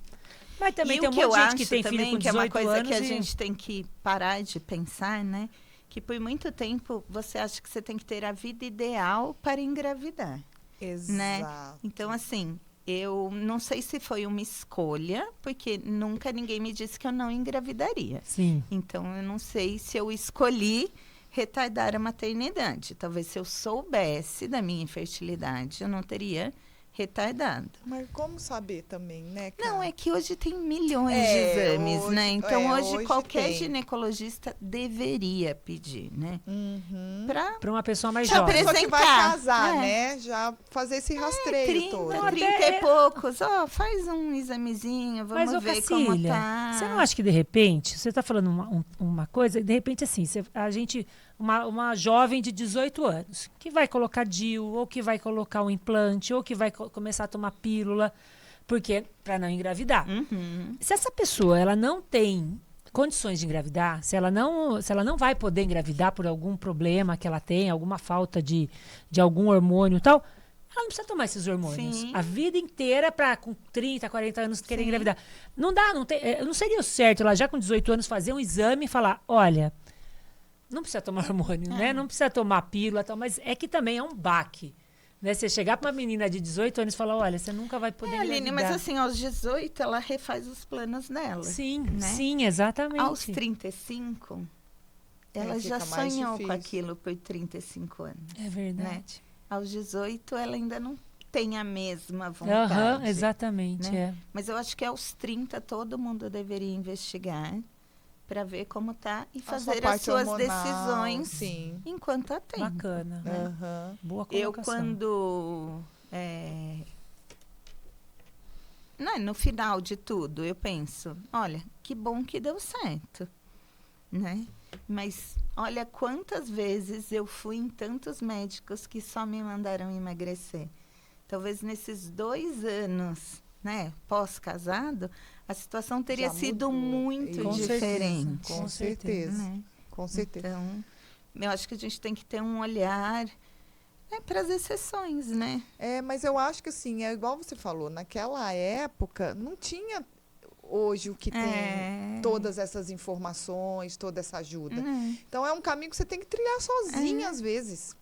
Mas também E tem o um que monte eu de gente acho que tem filho também, com que é 18 uma coisa anos que a e- gente tem que parar de pensar, né? Que por muito tempo você acha que você tem que ter a vida ideal para engravidar. Exato. Então, assim, eu não sei se foi uma escolha, porque nunca ninguém me disse que eu não engravidaria. Sim. Então, eu não sei se eu escolhi retardar a maternidade. Talvez se eu soubesse da minha infertilidade, eu não teria retardado. Mas como saber também, né? cara? Não, é que hoje tem milhões de É, exames, hoje- né? Então, hoje hoje qualquer tem. ginecologista deveria pedir, né? Uhum. Pra Para uma pessoa mais Pra jovem. Pessoa que vai apresentar. casar, É. né? Já fazer esse rastreio 30, todo. 30 e poucos. Ó, faz um examezinho, vamos Mas, ô ver como Cacília, tá. você não acha que de repente, você está falando uma coisa, e de repente assim, uma jovem de 18 anos, que vai colocar DIU, ou que vai colocar um implante, ou que vai começar a tomar pílula, porque para não engravidar. Uhum. Se essa pessoa ela não tem condições de engravidar, se ela não vai poder engravidar por algum problema que ela tem, alguma falta de algum hormônio e tal, ela não precisa tomar esses hormônios. Sim. A vida inteira para com 30, 40 anos querer Sim. engravidar. Não dá, não seria o certo ela já com 18 anos fazer um exame e falar, olha, não precisa tomar hormônio, né? Não precisa tomar pílula, tal, mas é que também é um baque. Né? Você chegar para uma menina de 18 anos e falar, olha, você nunca vai poder Aline, mas assim, aos 18 ela refaz os planos dela. Sim, né? sim, exatamente. Aos 35, ela já sonhou com aquilo por 35 anos. É verdade. Né? Aos 18 ela ainda não tem a mesma vontade. Exatamente, né? Mas eu acho que aos 30 todo mundo deveria investigar para ver como tá e fazer as suas decisões enquanto há tempo. Bacana. Né? Boa colocação. Eu quando no final de tudo eu penso, olha, que bom que deu certo, né? Mas olha quantas vezes eu fui em tantos médicos que só me mandaram emagrecer. Talvez nesses 2 anos, né, pós-casado, a situação teria sido muito diferente. Com certeza. Né? Com certeza. Então, eu acho que a gente tem que ter um olhar para as exceções, né? Mas eu acho que assim, é igual você falou, naquela época não tinha hoje o que tem todas essas informações, toda essa ajuda. Então é um caminho que você tem que trilhar sozinha às vezes.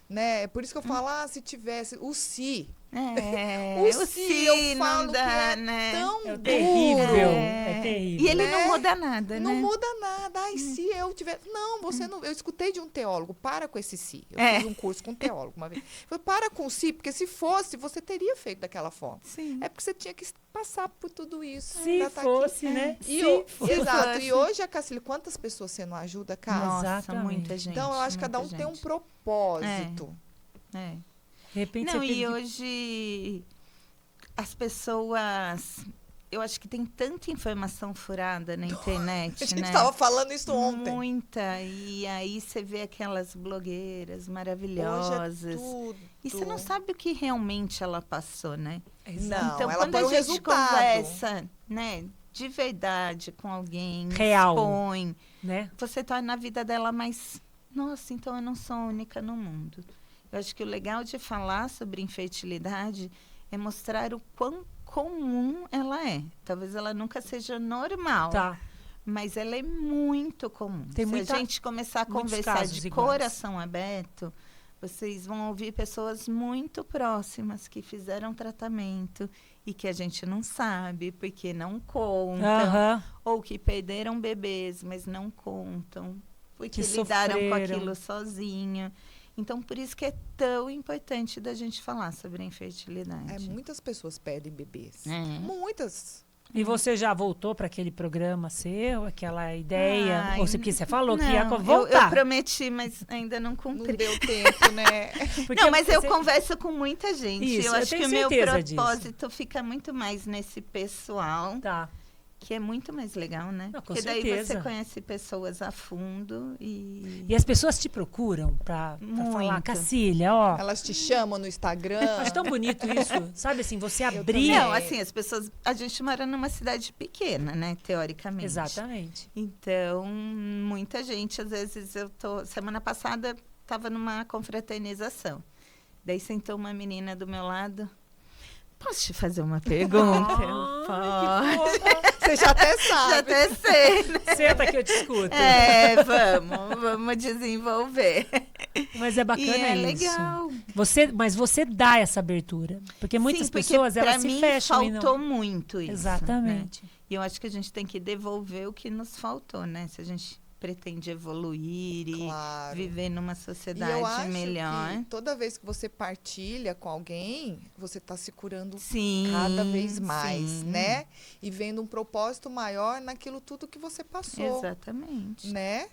Né? É por isso que eu falo, se tivesse o si. O si eu falo dá, que é né? Tão duro. Terrível. É terrível. E ele não muda nada, não né? Não muda nada. Ai, se eu tivesse... Não, você não... Eu escutei de um teólogo, para com esse si. Eu fiz um curso com um teólogo uma vez. Falei, para com o si, porque se fosse, você teria feito daquela forma. Sim. É porque você tinha que passar por tudo isso. Se fosse, aqui. Né? Exato. E hoje, a Cacília, quantas pessoas você não ajuda, cara? Nossa, muita gente. Então, eu acho que cada um tem um propósito. De repente e hoje as pessoas, eu acho que tem tanta informação furada na internet, A gente né? estava falando isso ontem. Muita. E aí você vê aquelas blogueiras maravilhosas. Hoje é tudo. E você não sabe o que realmente ela passou, né? Não, então, ela quando a gente resultado. conversa, né, de verdade com alguém, real, expõe, né? Você torna a vida dela mais... Nossa, então eu não sou única no mundo. Eu acho que o legal de falar sobre infertilidade é mostrar o quão comum ela é. Talvez ela nunca seja normal, mas ela é muito comum. Se a gente começar a conversar de coração aberto, vocês vão ouvir pessoas muito próximas que fizeram tratamento e que a gente não sabe porque não contam, ou que perderam bebês, mas não contam, porque lidaram com aquilo sozinho. Então, por isso que é tão importante da gente falar sobre a infertilidade. Muitas pessoas perdem bebês. Muitas. E você já voltou para aquele programa seu, aquela ideia? Ou você falou que ia voltar? Eu prometi, mas ainda não cumpri. Não deu tempo, né? Mas eu converso com muita gente. Isso, eu acho que o meu propósito disso. fica muito mais nesse pessoal. Que é muito mais legal, né? Não, porque daí você conhece pessoas a fundo e... E as pessoas te procuram pra falar, Cacília, ó... Elas te chamam no Instagram. Acho tão bonito isso. Sabe assim, você abrir... Não, assim, as pessoas... A gente mora numa cidade pequena, né? Teoricamente. Exatamente. Então, muita gente, às vezes eu tô... Semana passada, estava numa confraternização. Daí sentou uma menina do meu lado... Posso te fazer uma pergunta? Pode. Você já até sabe. Já até sei. Né? Senta que eu te escuto. Vamos desenvolver. Mas é bacana isso. É legal. Mas você dá essa abertura. Porque muitas pessoas, elas se fecham. Faltou muito isso. Exatamente. Né? E eu acho que a gente tem que devolver o que nos faltou, né? Se a gente pretende evoluir e viver numa sociedade melhor. Que toda vez que você partilha com alguém, você está se curando sim, cada vez mais, né? E vendo um propósito maior naquilo tudo que você passou. Exatamente. Né?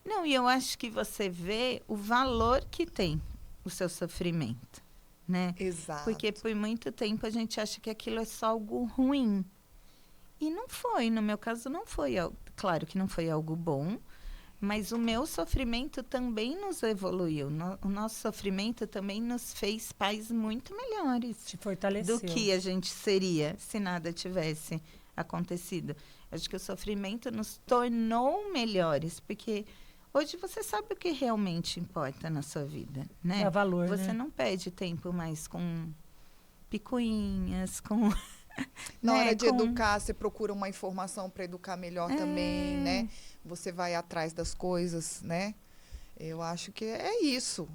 Não, e eu acho que você vê o valor que tem o seu sofrimento, né? Exato. Porque por muito tempo a gente acha que aquilo é só algo ruim. E não foi, no meu caso não foi algo. Claro que não foi algo bom, mas o meu sofrimento também nos evoluiu. O nosso sofrimento também nos fez pais muito melhores. Te fortaleceu. Do que a gente seria se nada tivesse acontecido. Acho que o sofrimento nos tornou melhores, porque hoje você sabe o que realmente importa na sua vida, né? Dá valor, você não perde tempo mais com picuinhas, com... Na hora de educar, você procura uma informação para educar melhor também, né? Você vai atrás das coisas, né? Eu acho que é isso.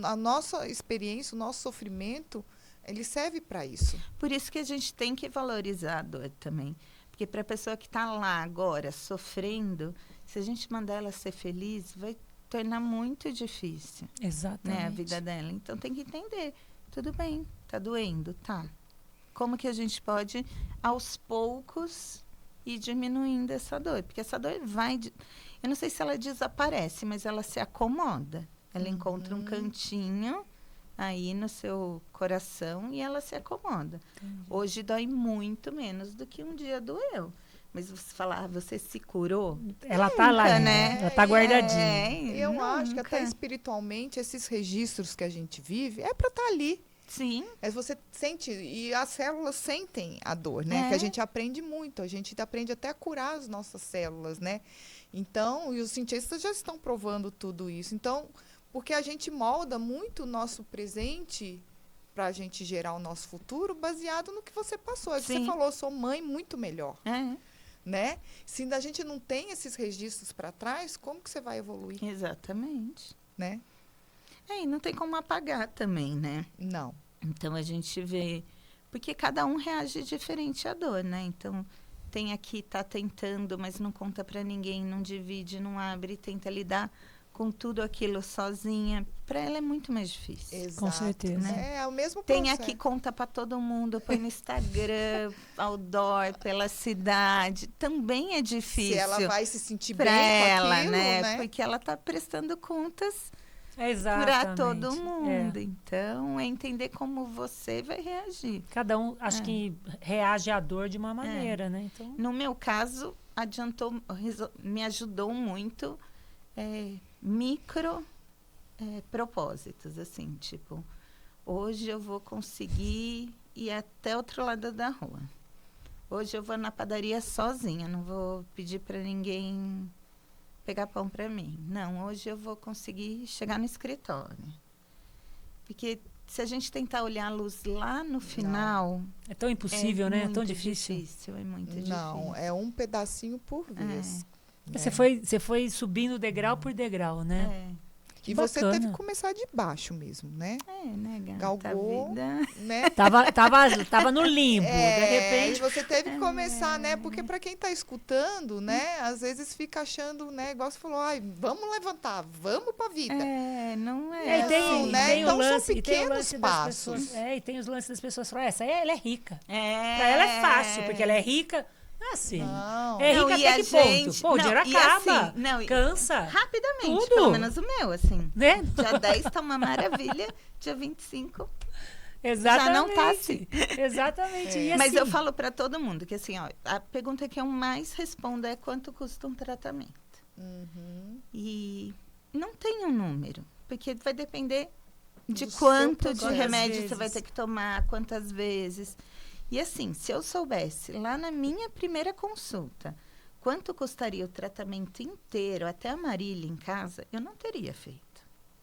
A nossa experiência, o nosso sofrimento, ele serve para isso. Por isso que a gente tem que valorizar a dor também. Porque para a pessoa que está lá agora, sofrendo, se a gente mandar ela ser feliz, vai tornar muito difícil. Exatamente. Né, a vida dela. Então tem que entender. Tudo bem, tá doendo, tá. Como que a gente pode, aos poucos, ir diminuindo essa dor? Porque essa dor vai... Eu não sei se ela desaparece, mas ela se acomoda. Ela encontra um cantinho aí no seu coração e ela se acomoda. Hoje dói muito menos do que um dia doeu. Mas você falar, você se curou? Ela tá lá, né? Ela tá guardadinha. Eu acho que até espiritualmente, esses registros que a gente vive, é para estar ali. Sim. Você sente, e as células sentem a dor, né? Que a gente aprende muito, a gente aprende até a curar as nossas células, né? Então, e os cientistas já estão provando tudo isso. Então, porque a gente molda muito o nosso presente para a gente gerar o nosso futuro baseado no que você passou. Você falou, sou mãe muito melhor. Né? Se a gente não tem esses registros para trás, como que você vai evoluir? Exatamente. Né? E não tem como apagar também, né? Não. Então, a gente vê... Porque cada um reage diferente à dor, né? Então, tem aqui, tá tentando, mas não conta para ninguém, não divide, não abre, tenta lidar com tudo aquilo sozinha. Para ela é muito mais difícil. Exato. Com certeza. Né? É o mesmo processo. Tem aqui, conta para todo mundo, põe no Instagram, outdoor, pela cidade. Também é difícil. Se ela vai se sentir bem para com ela, aquilo, né? Porque ela está prestando contas Exatamente. para todo mundo. Então, é entender como você vai reagir. Cada um, acho que reage à dor de uma maneira, né? Então... No meu caso, me ajudou muito micro propósitos, assim, tipo, hoje eu vou conseguir ir até outro lado da rua. Hoje eu vou na padaria sozinha, não vou pedir para ninguém pegar pão para mim. Não, hoje eu vou conseguir chegar no escritório. Porque se a gente tentar olhar a luz lá no final... É tão impossível, né? É tão difícil. É muito difícil. Não, é um pedacinho por vez. Você foi subindo degrau por degrau, né? E você teve que começar de baixo mesmo, né? Né, gata? Galgou, vida. né? Tava no limbo, de repente. E você teve que começar, né? Porque para quem está escutando, né? Às vezes fica achando, né? Igual você falou, vamos levantar, vamos para a vida. Não é. Tem então o lance, são pequenos passos. E tem os lances das pessoas falam, essa aí ela é rica. Para ela é fácil, porque ela é rica. Assim. Não. É rica até que ponto? Pô, o dinheiro acaba. Assim, cansa. Rapidamente, tudo. pelo menos o meu, assim. Né? Dia 10 tá uma maravilha, dia 25 Exatamente. já não tá assim. Exatamente. E Mas assim, eu falo para todo mundo que assim, ó, a pergunta que eu mais respondo é quanto custa um tratamento. E não tem um número, porque vai depender de quanto de remédio você vai ter que tomar, quantas vezes. E assim, se eu soubesse lá na minha primeira consulta quanto custaria o tratamento inteiro, até a Marília em casa, eu não teria feito.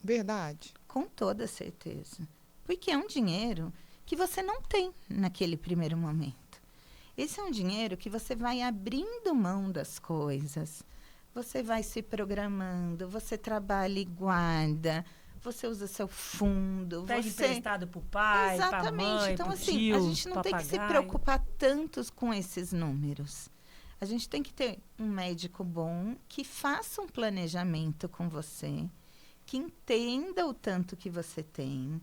Verdade. Com toda certeza. Porque é um dinheiro que você não tem naquele primeiro momento. Esse é um dinheiro que você vai abrindo mão das coisas. Você vai se programando, você trabalha e guarda. Você usa seu fundo. Pede emprestado pro pai, pra mãe, então, pro assim, tio, a gente não tem que se preocupar tanto com esses números. A gente tem que ter um médico bom que faça um planejamento com você, que entenda o tanto que você tem,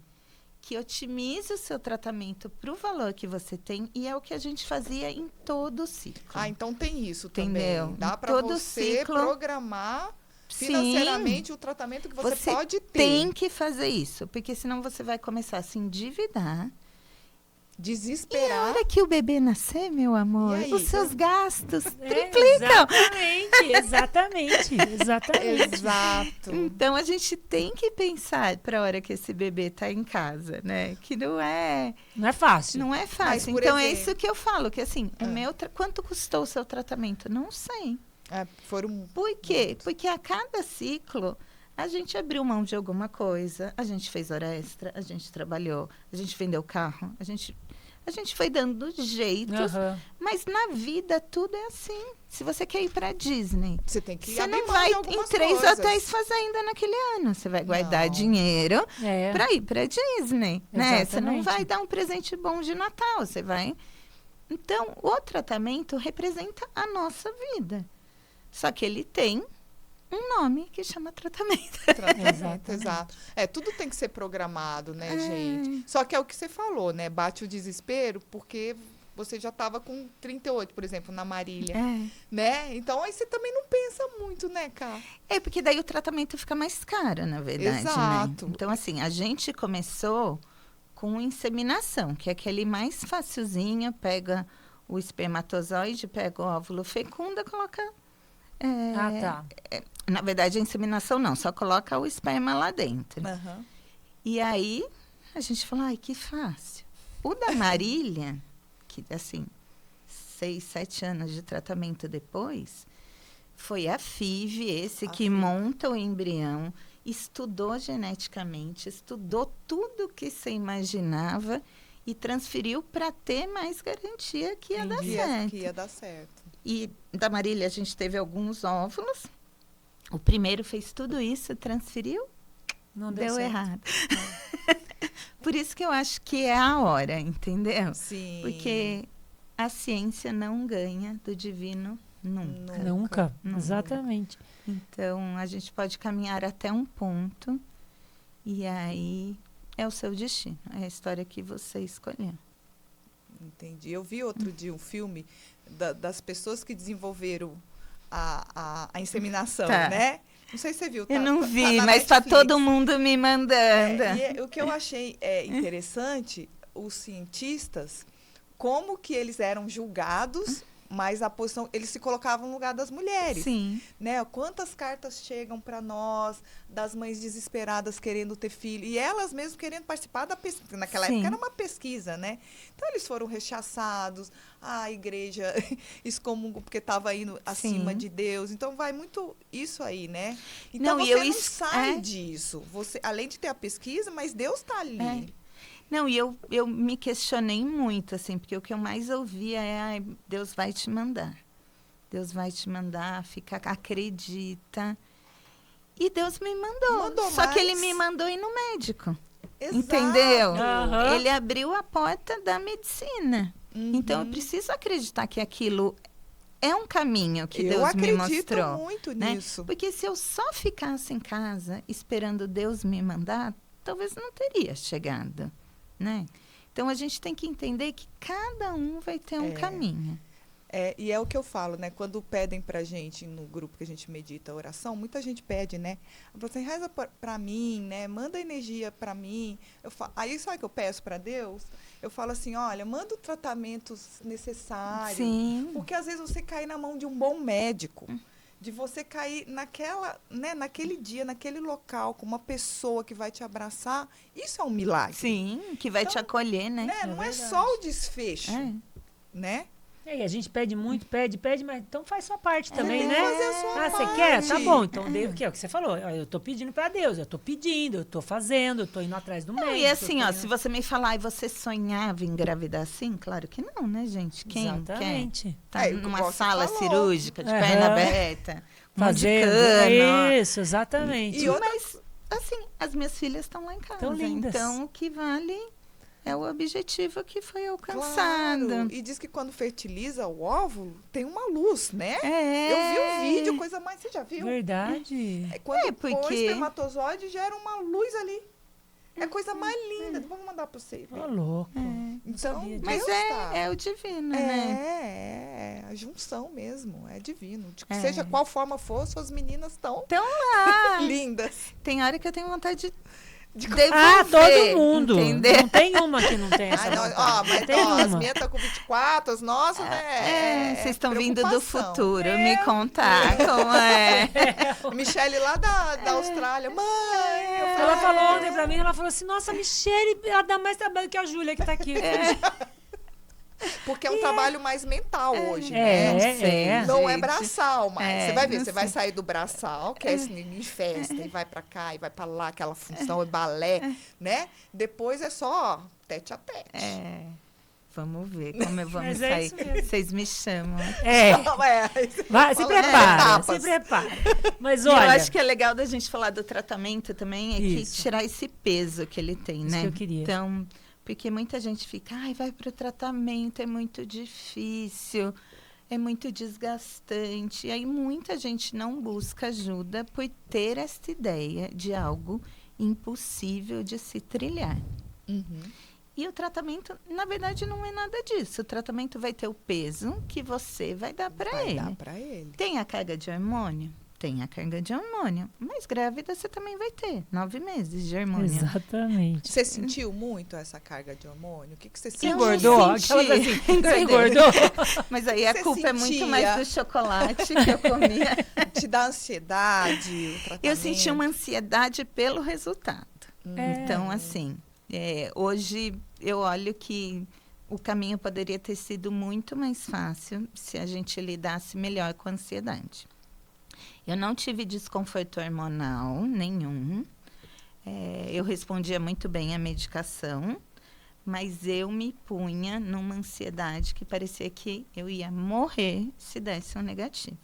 que otimize o seu tratamento para o valor que você tem, e é o que a gente fazia em todo o ciclo. Então tem isso Entendeu? também. Dá para você programar financeiramente o tratamento que você pode ter. Tem que fazer isso, porque senão você vai começar a se endividar. Desesperar. E a hora que o bebê nascer, meu amor, os seus gastos triplicam. Exatamente. Exato. Então, a gente tem que pensar para a hora que esse bebê está em casa, né? Que não é fácil. Não é fácil. Então, é isso que eu falo, que assim, quanto custou o seu tratamento? Não sei. Por quê? Porque a cada ciclo a gente abriu mão de alguma coisa, a gente fez hora extra, a gente trabalhou, a gente vendeu carro, a gente foi dando jeitos, mas na vida tudo é assim. Se você quer ir para Disney, você tem que você não vai em 3 hotéis fazenda naquele ano. Você vai guardar dinheiro para ir para Disney, né? Você não vai dar um presente bom de Natal, você vai. Então, o tratamento representa a nossa vida. Só que ele tem um nome que chama tratamento. Exato. Tudo tem que ser programado, né, gente? Só que é o que você falou, né? Bate o desespero, porque você já estava com 38, por exemplo, na Marília, né? Então, aí você também não pensa muito, né, Cá? Porque daí o tratamento fica mais caro, na verdade, Exato. Né? Então, assim, a gente começou com inseminação, que é aquele mais facilzinho, pega o espermatozoide, pega o óvulo, fecunda, coloca... na verdade, a inseminação não, só coloca o esperma lá dentro. E aí, a gente falou, ai, que fácil. O da Marília, que, assim, 6, 7 anos de tratamento depois, foi a FIV, que monta o embrião, estudou geneticamente, estudou tudo que você imaginava e transferiu para ter mais garantia que ia dar certo. Que ia dar certo. E da Marília a gente teve alguns óvulos. O primeiro fez tudo isso, transferiu, não deu errado. Por isso que eu acho que é a hora, entendeu? Sim. Porque a ciência não ganha do divino Nunca. Exatamente. Então, a gente pode caminhar até um ponto e aí é o seu destino. É a história que você escolheu. Entendi. Eu vi outro dia um filme das pessoas que desenvolveram a inseminação, né? Não sei se você viu. Eu não vi, mas está todo mundo me mandando. O que eu achei interessante, os cientistas, como que eles eram julgados, mas a posição, eles se colocavam no lugar das mulheres. Sim. Né? Quantas cartas chegam para nós, das mães desesperadas querendo ter filho, e elas mesmas querendo participar da pesquisa. Naquela época era uma pesquisa, né? Então, eles foram rechaçados, a igreja excomungou porque estava indo acima de Deus. Então, vai muito isso aí, né? Então, você não sai disso. Você, além de ter a pesquisa, mas Deus está ali. Não, e eu me questionei muito, assim, porque o que eu mais ouvia é, Deus vai te mandar. Deus vai te mandar, acredita. E Deus me mandou. Só que ele me mandou ir no médico. Exato. Entendeu? Ele abriu a porta da medicina. Então, eu preciso acreditar que aquilo é um caminho que Deus me mostrou. Eu acredito muito nisso. Porque se eu só ficasse em casa esperando Deus me mandar, talvez não teria chegado. Né? Então, a gente tem que entender que cada um vai ter um caminho. E é o que eu falo, né? Quando pedem pra gente, no grupo que a gente medita a oração, muita gente pede, né? Você reza pra mim, né? Manda energia pra mim. Aí, sabe o que eu peço pra Deus? Eu falo assim, olha, manda os tratamentos necessários. Sim. Porque, às vezes, você cai na mão de um bom médico. De você cair naquele dia, naquele local, com uma pessoa que vai te abraçar, isso é um milagre. Sim, que vai te acolher, né? Não é só o desfecho, né? E a gente pede muito, pede, mas então faz sua parte também, né? Fazer a sua parte. Você quer? Tá bom. Então, o que é o que você falou? Eu tô pedindo pra Deus, eu tô pedindo, eu tô fazendo, eu tô indo atrás do médico. E assim, se você me falar, e você sonhava em engravidar assim? Claro que não, né, gente? Quem Exatamente. quer? Tá numa sala cirúrgica, de perna aberta, fazendo cano. Isso, exatamente. Mas, assim, as minhas filhas estão lá em casa. Tão lindas. Então, o que vale é o objetivo que foi alcançado. Claro. E diz que quando fertiliza o óvulo, tem uma luz, né? Eu vi um vídeo, coisa mais... Você já viu? Verdade. Quando o espermatozoide gera uma luz ali. É a coisa mais linda. Vamos mandar para você. Ô, louco. Então, mas é o divino, né? É a junção mesmo. É divino. Seja qual forma for, suas meninas estão lá. lindas. Tem hora que eu tenho vontade de devolver, todo mundo. Entendeu? Não tem uma que não tem essa mas as minhas estão com 24, as nossas, né? Vocês estão vindo do futuro me contar como é. Michele lá da Austrália. Mãe! Ela falou ontem pra mim, ela falou assim, nossa, Michele, ela dá mais trabalho que a Júlia que tá aqui. Porque é um trabalho mais mental hoje, né? Não gente. É braçal, mas você vai ver, você vai sair do braçal, que é esse em festa, e vai pra cá, e vai pra lá, aquela função, balé, né? Depois é só tete a tete. vamos ver como eu vou me Mas é sair. isso mesmo. Vocês me chamam. Vai, se prepara, se prepara. Mas E eu olha, acho que é legal da gente falar do tratamento também, é Isso. que tirar esse peso que ele tem, Isso né? que eu queria. Então, porque muita gente fica, ai, vai para o tratamento, é muito difícil, é muito desgastante. E aí muita gente não busca ajuda por ter essa ideia de algo impossível de se trilhar. Uhum. E o tratamento, na verdade, não é nada disso. O tratamento vai ter o peso que você vai dar para ele. Vai dar pra ele. Tem a carga de hormônio? Tem a carga de hormônio. Mas grávida você também vai ter 9 meses de hormônio. exatamente. Você sentiu muito essa carga de hormônio? O que você Eu sentiu? não Engordou? senti. Aquelas assim, você Engordei. engordou? Mas aí a Você culpa é muito sentia? mais do chocolate que eu comia. Te dá ansiedade, o tratamento? Eu senti uma ansiedade pelo resultado. É. Então, assim, hoje eu olho que o caminho poderia ter sido muito mais fácil se a gente lidasse melhor com a ansiedade. Eu não tive desconforto hormonal nenhum. Eu respondia muito bem à medicação, mas eu me punha numa ansiedade que parecia que eu ia morrer se desse um negativo.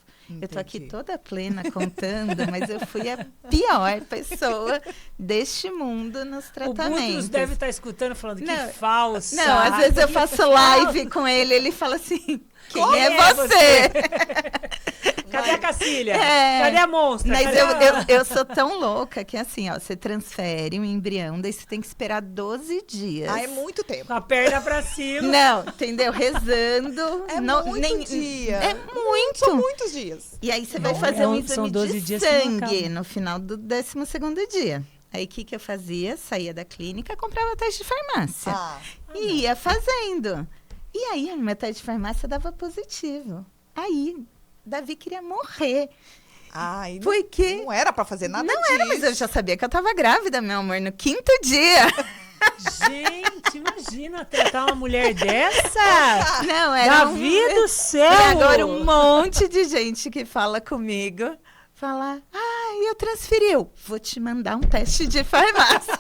Eu tô aqui Entendi. toda plena contando, mas eu fui a pior pessoa deste mundo nos O tratamentos. Búzios deve estar escutando, falando Não, que falsa. Não, às vezes eu faço live com ele fala assim, quem Como é é você? Cadê a Cacília? É. Cadê a monstra? Mas Cadê eu sou tão louca que assim, ó, você transfere um embrião, daí você tem que esperar 12 dias. Ah, é muito tempo. Com a perna pra cima. Não, entendeu? Rezando. É não, muito dia. É muito. São muitos dias. E aí você vai Não, fazer um são exame 12 de dias que não sangue acaba. no final do 12º dia. Aí o que eu fazia? Saía da clínica, comprava teste de farmácia. E ia fazendo. E aí, a meu teste de farmácia dava positivo. Aí, Davi queria morrer. Ai, Porque não era pra fazer nada não disso. era, mas eu já sabia que eu tava grávida, meu amor, no 5º dia. Gente, imagina tratar uma mulher dessa. Não, era Davi do céu. E agora um monte de gente que fala comigo, fala, eu transferi. Eu vou te mandar um teste de farmácia.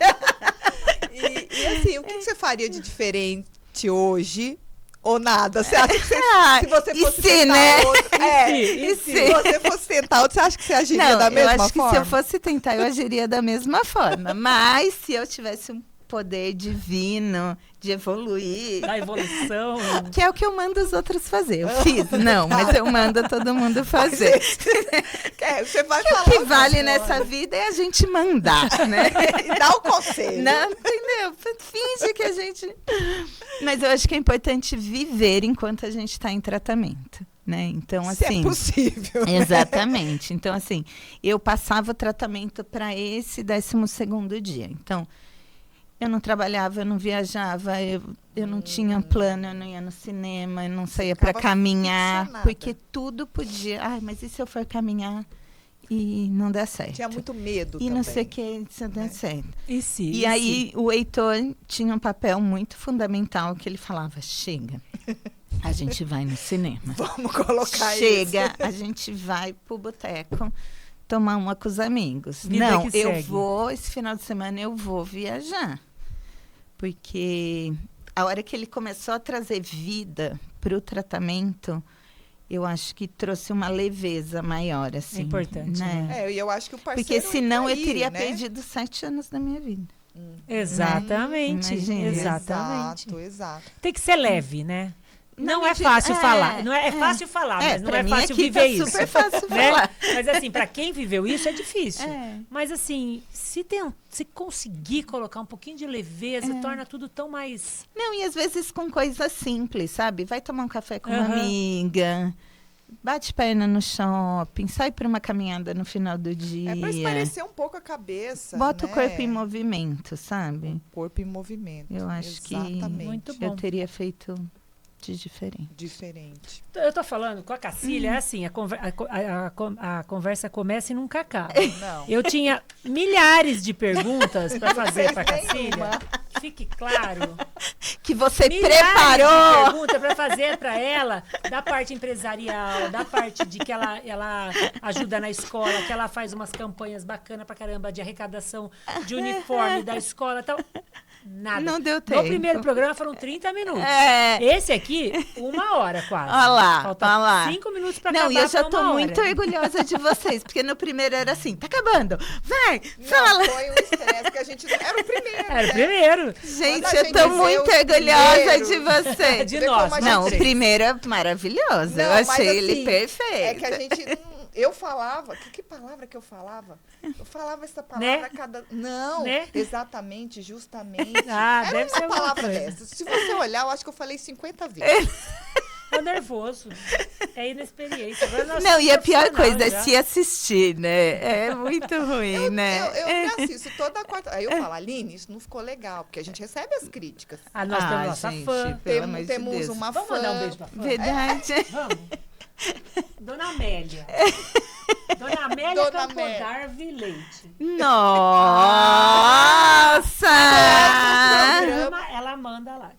E assim, o que você faria de diferente hoje? Ou nada? Você acha que você, se você e fosse se, tentar né? outro... E se se? você fosse tentar outro, você acha que você agiria Não, da mesma eu acho forma? que se eu fosse tentar, eu agiria da mesma forma. Mas se eu tivesse um poder divino de evoluir, Da evolução. que é o que eu mando os outros fazer. Eu fiz, não, mas eu mando todo mundo fazer. Você vai O falar que com vale a nessa senhora. vida é a gente mandar, né? E dá o conselho. Não, entendeu? Finge que a gente... Mas eu acho que é importante viver enquanto a gente está em tratamento, né? Então, Se assim... é possível. Exatamente. Então, assim, eu passava o tratamento para esse 12º dia. Então, eu não trabalhava, eu não viajava, eu não tinha plano, eu não ia no cinema, eu não saía para Ficava caminhar, ficcionada. porque tudo podia... Ai, mas e se eu for caminhar e não der certo? Tinha muito medo E também. não sei o que, se não der certo. E aí, o Heitor tinha um papel muito fundamental que ele falava, chega, a gente vai no cinema. Vamos colocar Chega, isso. a gente vai pro boteco tomar uma com os amigos. Vida Não, que eu segue. vou, esse final de semana eu vou viajar. Porque a hora que ele começou a trazer vida pro tratamento, eu acho que trouxe uma leveza maior, assim. É importante, né? E eu acho que o parceiro Porque senão entra eu teria aí, né? perdido 7 anos da minha vida. Exatamente. Imagina. Exatamente. Exato. Tem que ser leve, né? Não é medida- fácil falar. Não é fácil falar, mas não pra é mim fácil aqui viver tá isso. super fácil né? falar. Mas assim, para quem viveu isso é difícil. É. Mas assim, se conseguir colocar um pouquinho de leveza, torna tudo tão mais... Não, e às vezes com coisas simples, sabe? Vai tomar um café com uma Aham. amiga, bate perna no shopping, sai para uma caminhada no final do dia. É pra espairecer um pouco a cabeça. Bota né? o corpo em movimento, sabe? Corpo em movimento. Eu acho que Exatamente. Muito eu bom. teria feito de diferente. Diferente. Eu tô falando com a Cacília, é assim, a conversa começa e nunca acaba. Não. Eu tinha milhares de perguntas para fazer para a fez Cacília. nenhuma. Que fique claro. Que você Milhares de preparou! perguntas para fazer para ela da parte empresarial, da parte de que ela ajuda na escola, que ela faz umas campanhas bacanas pra caramba de arrecadação de uniforme da escola e tal. Nada. Não deu tempo. No primeiro programa foram 30 minutos. Esse aqui, 1 hora quase. Olha lá, falta olha lá. 5 minutos pra acabar. Não, e eu já tô 1 hora. muito orgulhosa de vocês, porque no primeiro era assim, tá acabando, vai, Não, fala. foi um estresse que a gente... Era o primeiro, Era o né? primeiro. Gente, Quando a eu gente tô vê muito o orgulhosa primeiro, de vocês. De Vê nós. como a Não, o gente- primeiro é maravilhoso. Não, Eu mas achei assim, ele perfeito. É que a gente... Eu falava... Que palavra que eu falava? Eu falava essa palavra Né? a cada... Não, Né? exatamente, justamente. Ah, Era deve ser uma alguma palavra coisa. dessa. Se você olhar, eu acho que eu falei 50 vezes. É nervoso. É inexperiência. Agora nós Não, somos e a pior profissionais coisa já. é se assistir, né? É muito ruim, né? Eu me assisto toda quarta. Aí eu falo, Aline, isso não ficou legal, porque a gente recebe as críticas. Ah, nós temos nossa gente, fã. pelo amor de Temos Deus. uma Vamos fã. mandar um beijo pra fã? Verdade. Vamos. Dona Amélia. Dona Amélia Dona Campodarvi Leite. Nossa! Programa, ela manda lá.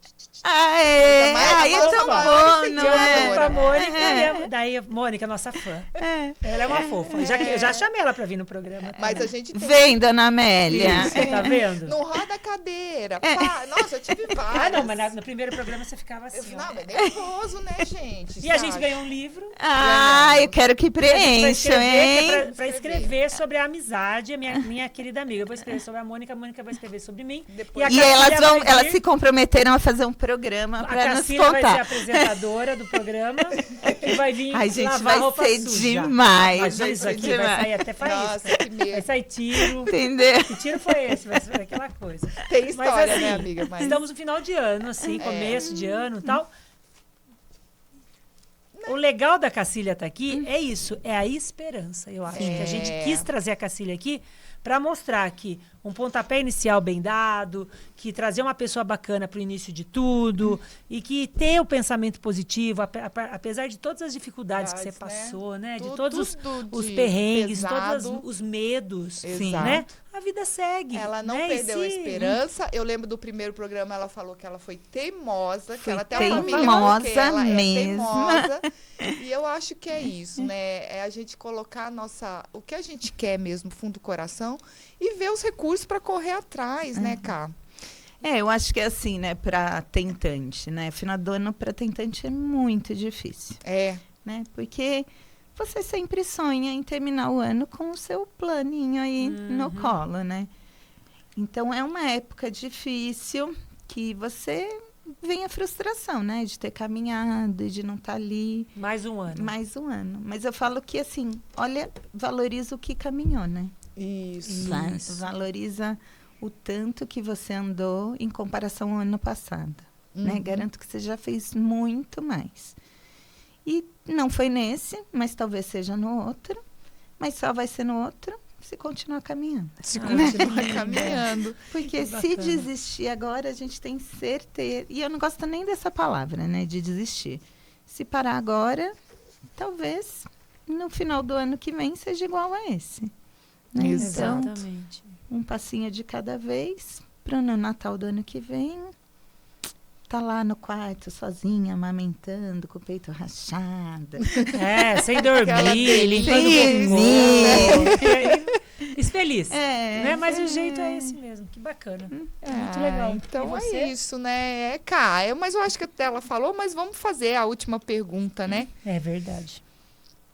Aê! Mas Aí é ela tão fala, bom, "Ai, não Eu é? mando pra Mônica, É. e daí a Mônica, nossa fã. É. Ela é uma fofa. Eu já chamei ela pra vir no programa. Mas a gente tem... Vem, Dona Amélia. Isso, tá vendo? Não roda a cadeira. Pá. Nossa, eu tive várias. Ah, não, mas no primeiro programa você ficava assim, ó. Não, mas é nervoso, né, gente? E a gente Sabe? ganhou um livro. Ah, eu quero que Pra preencha, escrever, hein? pra escrever sobre a amizade, a minha querida amiga. Eu vou escrever sobre a Mônica vai escrever sobre mim. Depois- a E Cacília vai vir- elas se comprometeram a fazer um programa A para nos Cacília vai ser a contar. apresentadora do programa e vai vir Ai, gente, lavar vai roupa ser suja. demais. Imagina Vai isso ser aqui, vai demais. sair até faísca. Nossa, que medo. Vai sair tiro. Entendeu? Que tiro foi esse? Vai ser aquela coisa. Tem história, Mas, assim, né, amiga? Mas... Estamos no final de ano, assim, começo de ano e tal. O legal da Cacília estar aqui é isso, é a esperança, eu acho. Que a gente quis trazer a Cacília aqui para mostrar que um pontapé inicial bem dado, que trazer uma pessoa bacana para o início de tudo e que ter o pensamento positivo, apesar de todas as dificuldades que você passou, né? De todos os perrengues, todos os medos, Sim, né? A vida segue. Ela não né? perdeu a esperança. Eu lembro do primeiro programa, ela falou que ela foi teimosa, que ela até uma família teimosa porque ela mesmo. é teimosa. E eu acho que é isso, né? É a gente colocar o que a gente quer mesmo, fundo do coração, e ver os recursos para correr atrás, né, Cá? Eu acho que é assim, né, para tentante, né? Final do ano para tentante é muito difícil, né? Porque você sempre sonha em terminar o ano com o seu planinho aí no colo, né? Então é uma época difícil que você vem a frustração, né, de ter caminhado e de não estar ali Mais um ano. mais um ano. Mas eu falo que assim, olha, valoriza o que caminhou, né? Isso. Valoriza o tanto que você andou em comparação ao ano passado. Né? Garanto que você já fez muito mais. E não foi nesse, mas talvez seja no outro. Mas só vai ser no outro se continuar caminhando. Se continuar caminhando. Porque se desistir agora, a gente tem certeza... E eu não gosto nem dessa palavra, né? De desistir. Se parar agora, talvez no final do ano que vem seja igual a esse. Né? Então, Exatamente. um passinho de cada vez para no Natal do ano que vem tá lá no quarto sozinha, amamentando, com o peito rachado. Sem dormir, limpando Sim, o cocô. Feliz. Né? Mas o é. jeito é esse mesmo. Que bacana. Muito Ah, legal. Então E você? é isso, né? É cá. Mas eu acho que ela falou, mas vamos fazer a última pergunta, né? É verdade.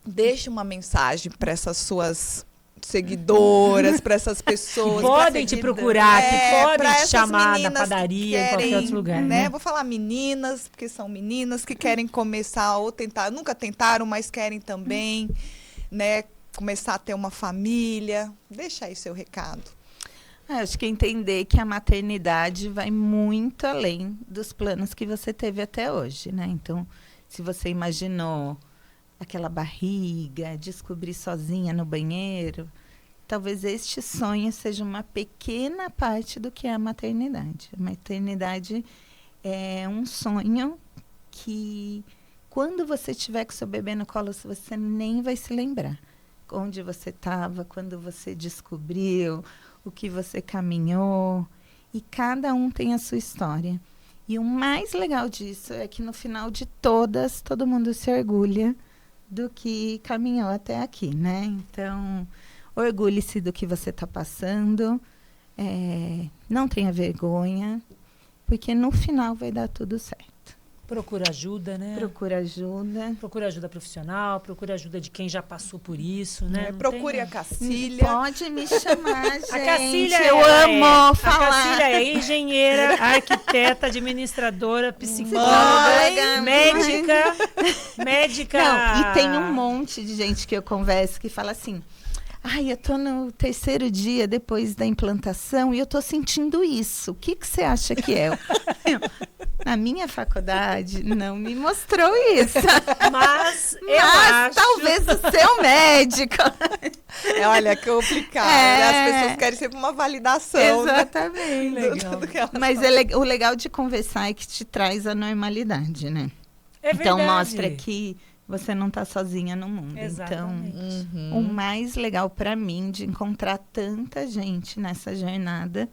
Deixe uma mensagem para essas suas seguidoras, para essas pessoas. Podem te procurar, que podem pra te essas chamar na meninas padaria, que em qualquer querem, outro lugar. né? Né? Vou falar meninas, porque são meninas que querem começar ou tentar, nunca tentaram, mas querem também, né? Começar a ter uma família. Deixa aí seu recado. Acho que entender que a maternidade vai muito além dos planos que você teve até hoje, né? Então, se você imaginou aquela barriga, descobrir sozinha no banheiro, talvez este sonho seja uma pequena parte do que é a maternidade. A maternidade é um sonho que, quando você tiver com seu bebê no colo, você nem vai se lembrar onde você estava, quando você descobriu, o que você caminhou. E cada um tem a sua história. E o mais legal disso é que, no final de todas, todo mundo se orgulha do que caminhou até aqui, né? Então, orgulhe-se do que você está passando, Não tenha vergonha, porque no final vai dar tudo certo. Procura ajuda, né? Procura ajuda. Procura ajuda profissional, procura ajuda de quem já passou por isso, né? Procure a Cacília. Pode me chamar, gente. A Cacília eu amo falar. A Cacília é engenheira, arquiteta, administradora, psicóloga, médica. Não, e tem um monte de gente que eu converso que fala assim: eu tô no 3º dia depois da implantação e eu tô sentindo isso. O que você acha que é? Na minha faculdade não me mostrou isso. Mas eu acho... talvez o seu médico. Olha, que complicado. Né? As pessoas querem sempre uma validação. Exatamente. Né? Tudo que Mas o legal de conversar é que te traz a normalidade, né? Então mostra que você não está sozinha no mundo. Exatamente. Então, o mais legal para mim de encontrar tanta gente nessa jornada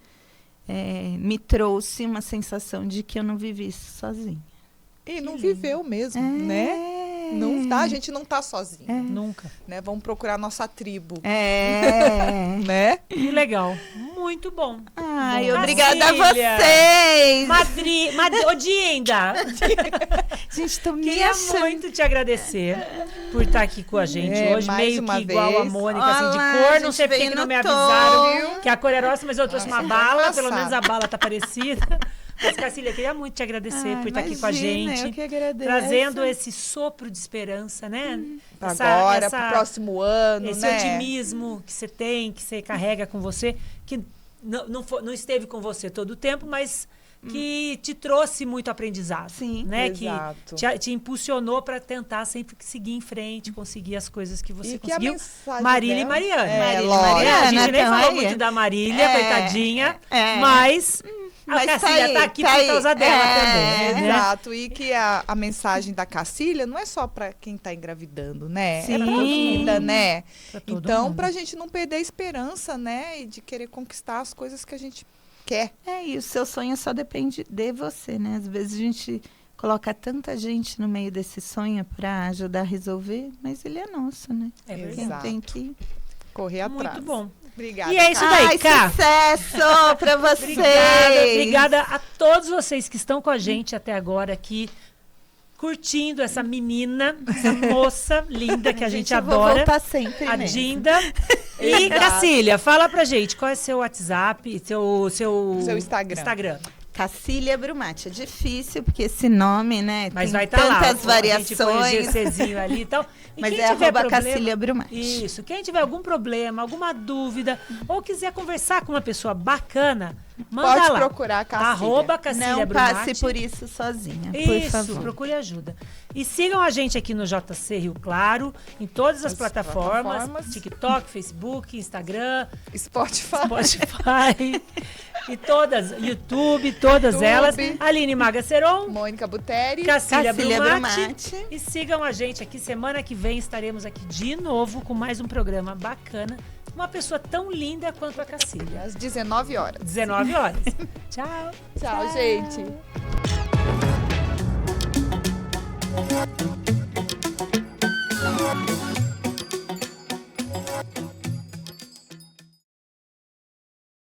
me trouxe uma sensação de que eu não vivi isso sozinha. E não viveu mesmo, né? Não tá, a gente não tá sozinha. Nunca. Né? Vamos procurar nossa tribo. Né? Que legal. Muito bom. Ai, obrigada a vocês. Odinda. Gente, tô me Queria achando. muito te agradecer por estar aqui com a gente hoje, meio que igual a Mônica, assim, de cor. Não sei por que não me avisaram que a cor era nossa, mas eu trouxe uma bala, pelo menos a bala tá parecida. Mas, Cacília, queria muito te agradecer por estar aqui com a gente. Eu que agradeço. Trazendo esse sopro de esperança, né? Agora, pro próximo ano, esse né? otimismo que você tem, que você carrega com você, que não esteve com você todo o tempo, mas que te trouxe muito aprendizado. Sim, né? Exato. Que te impulsionou para tentar sempre seguir em frente, conseguir as coisas que você conseguiu. Que Marília e Mariana. Marília e Mariana. A gente nem falou muito da Marília, coitadinha, mas... A Cacília tá aqui por causa dela também. Né? Exato. E que a mensagem da Cacília não é só para quem tá engravidando, né? Sim. É pra vida, né? Pra todo então, mundo. pra gente não perder a esperança, né? E de querer conquistar as coisas que a gente quer. E o seu sonho só depende de você, né? Às vezes a gente coloca tanta gente no meio desse sonho para ajudar a resolver, mas ele é nosso, né? É verdade. Quem tem que correr atrás. Muito bom. Obrigada. E é isso daí, Cá. Sucesso pra vocês! Obrigada a todos vocês que estão com a gente até agora aqui, curtindo essa menina, essa moça linda que a gente adora. Vou voltar sempre A mesmo. Dinda. E, Cacília, fala pra gente, qual é seu WhatsApp, seu Instagram. Cacília Brumati. É difícil, porque esse nome, né? Mas tem vai estar lá. tantas variações. A gente põe o GCzinho ali e tal. E mas quem é tiver Cacília Brumati. Isso. Quem tiver algum problema, alguma dúvida, ou quiser conversar com uma pessoa bacana, manda Pode lá. procurar a Cacília. Cacília Não Brumati. passe por isso sozinha, por Isso, favor. procure ajuda. E sigam a gente aqui no JC Rio Claro, em todas as plataformas, TikTok, Facebook, Instagram, Spotify e todas, YouTube, todas elas. Aline Maga Seron, Mônica Buteri, Cacília Brumati. E sigam a gente aqui, semana que vem estaremos aqui de novo com mais um programa bacana. Uma pessoa tão linda quanto a Cacília. Às 19 horas. 19 horas. Tchau. Tchau, gente.